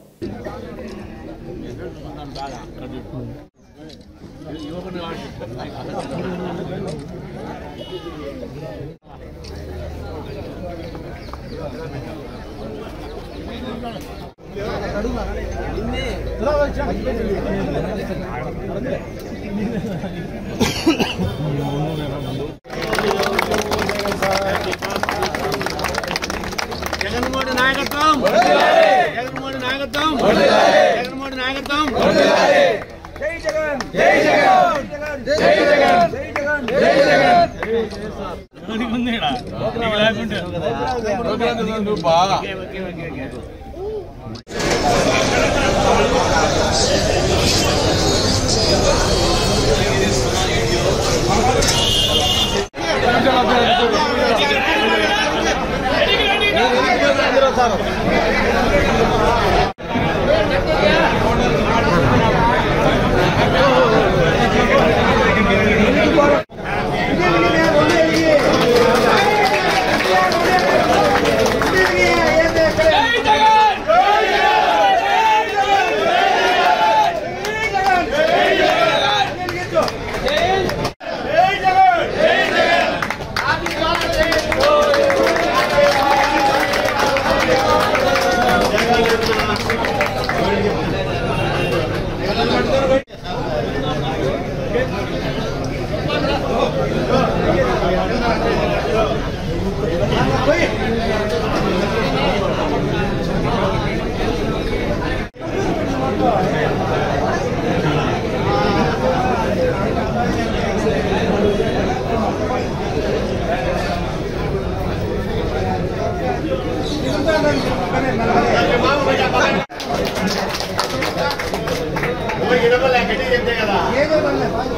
జగన్మోహన్ నాయకత్వం, జగన్మోహన్ నాయకత్వం, జగన్మోహన్ నాయకత్వం. జై జగన్, జై జగన్, జై జగన్, జై జగన్, జై జగన్.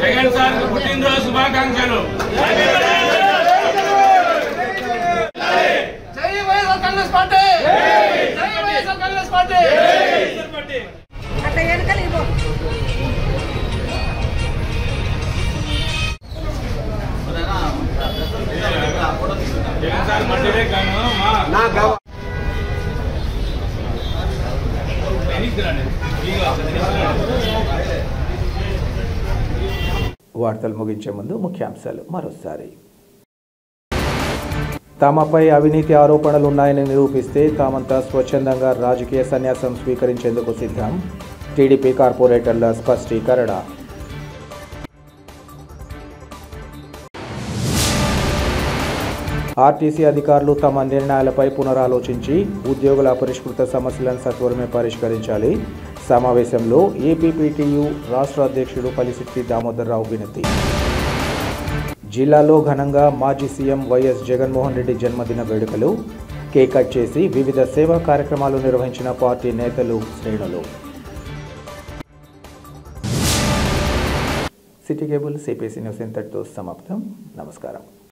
జగన్ సార్ పుట్టినరోజు శుభాకాంక్షలు. జై వైఎస్ఆర్ కాంగ్రెస్ పార్టీ, జై YSR Congress party. Jagan sir birthday కాను మా వార్తలు ముగించే ముందు ముఖ్యాంశాలు మరోసారి. తమపై అవినీతి ఆరోపణలు ఉన్నాయని నిరూపిస్తే తామంతా స్వచ్ఛందంగా రాజకీయ సన్యాసం స్వీకరించేందుకు సిద్ధం. టీడీపీ కార్పొరేటర్ల స్పష్టీకరణ. ఆర్టీసీ అధికారులు తమ నిర్ణయాలపై పునరాలోచించి ఉద్యోగుల పరిష్కృత సమస్యలను సత్వరమే పరిష్కరించాలి. సమావేశంలో ఏపీపీటీయూ రాష్ట్ర అధ్యక్షుడు పల్లిశెట్టి దామోదర్రావు వినతి. జిల్లాలో ఘనంగా మాజీ సీఎం వైఎస్ జగన్మోహన్ రెడ్డి జన్మదిన వేడుకలు. కేక్ కట్ చేసి వివిధ సేవా కార్యక్రమాలు నిర్వహించిన పార్టీ నేతలు, శ్రేణులు. సిటీ కేబుల్ సిపిసి న్యూస్ ఇంతటితో సమాప్తం. నమస్కారం.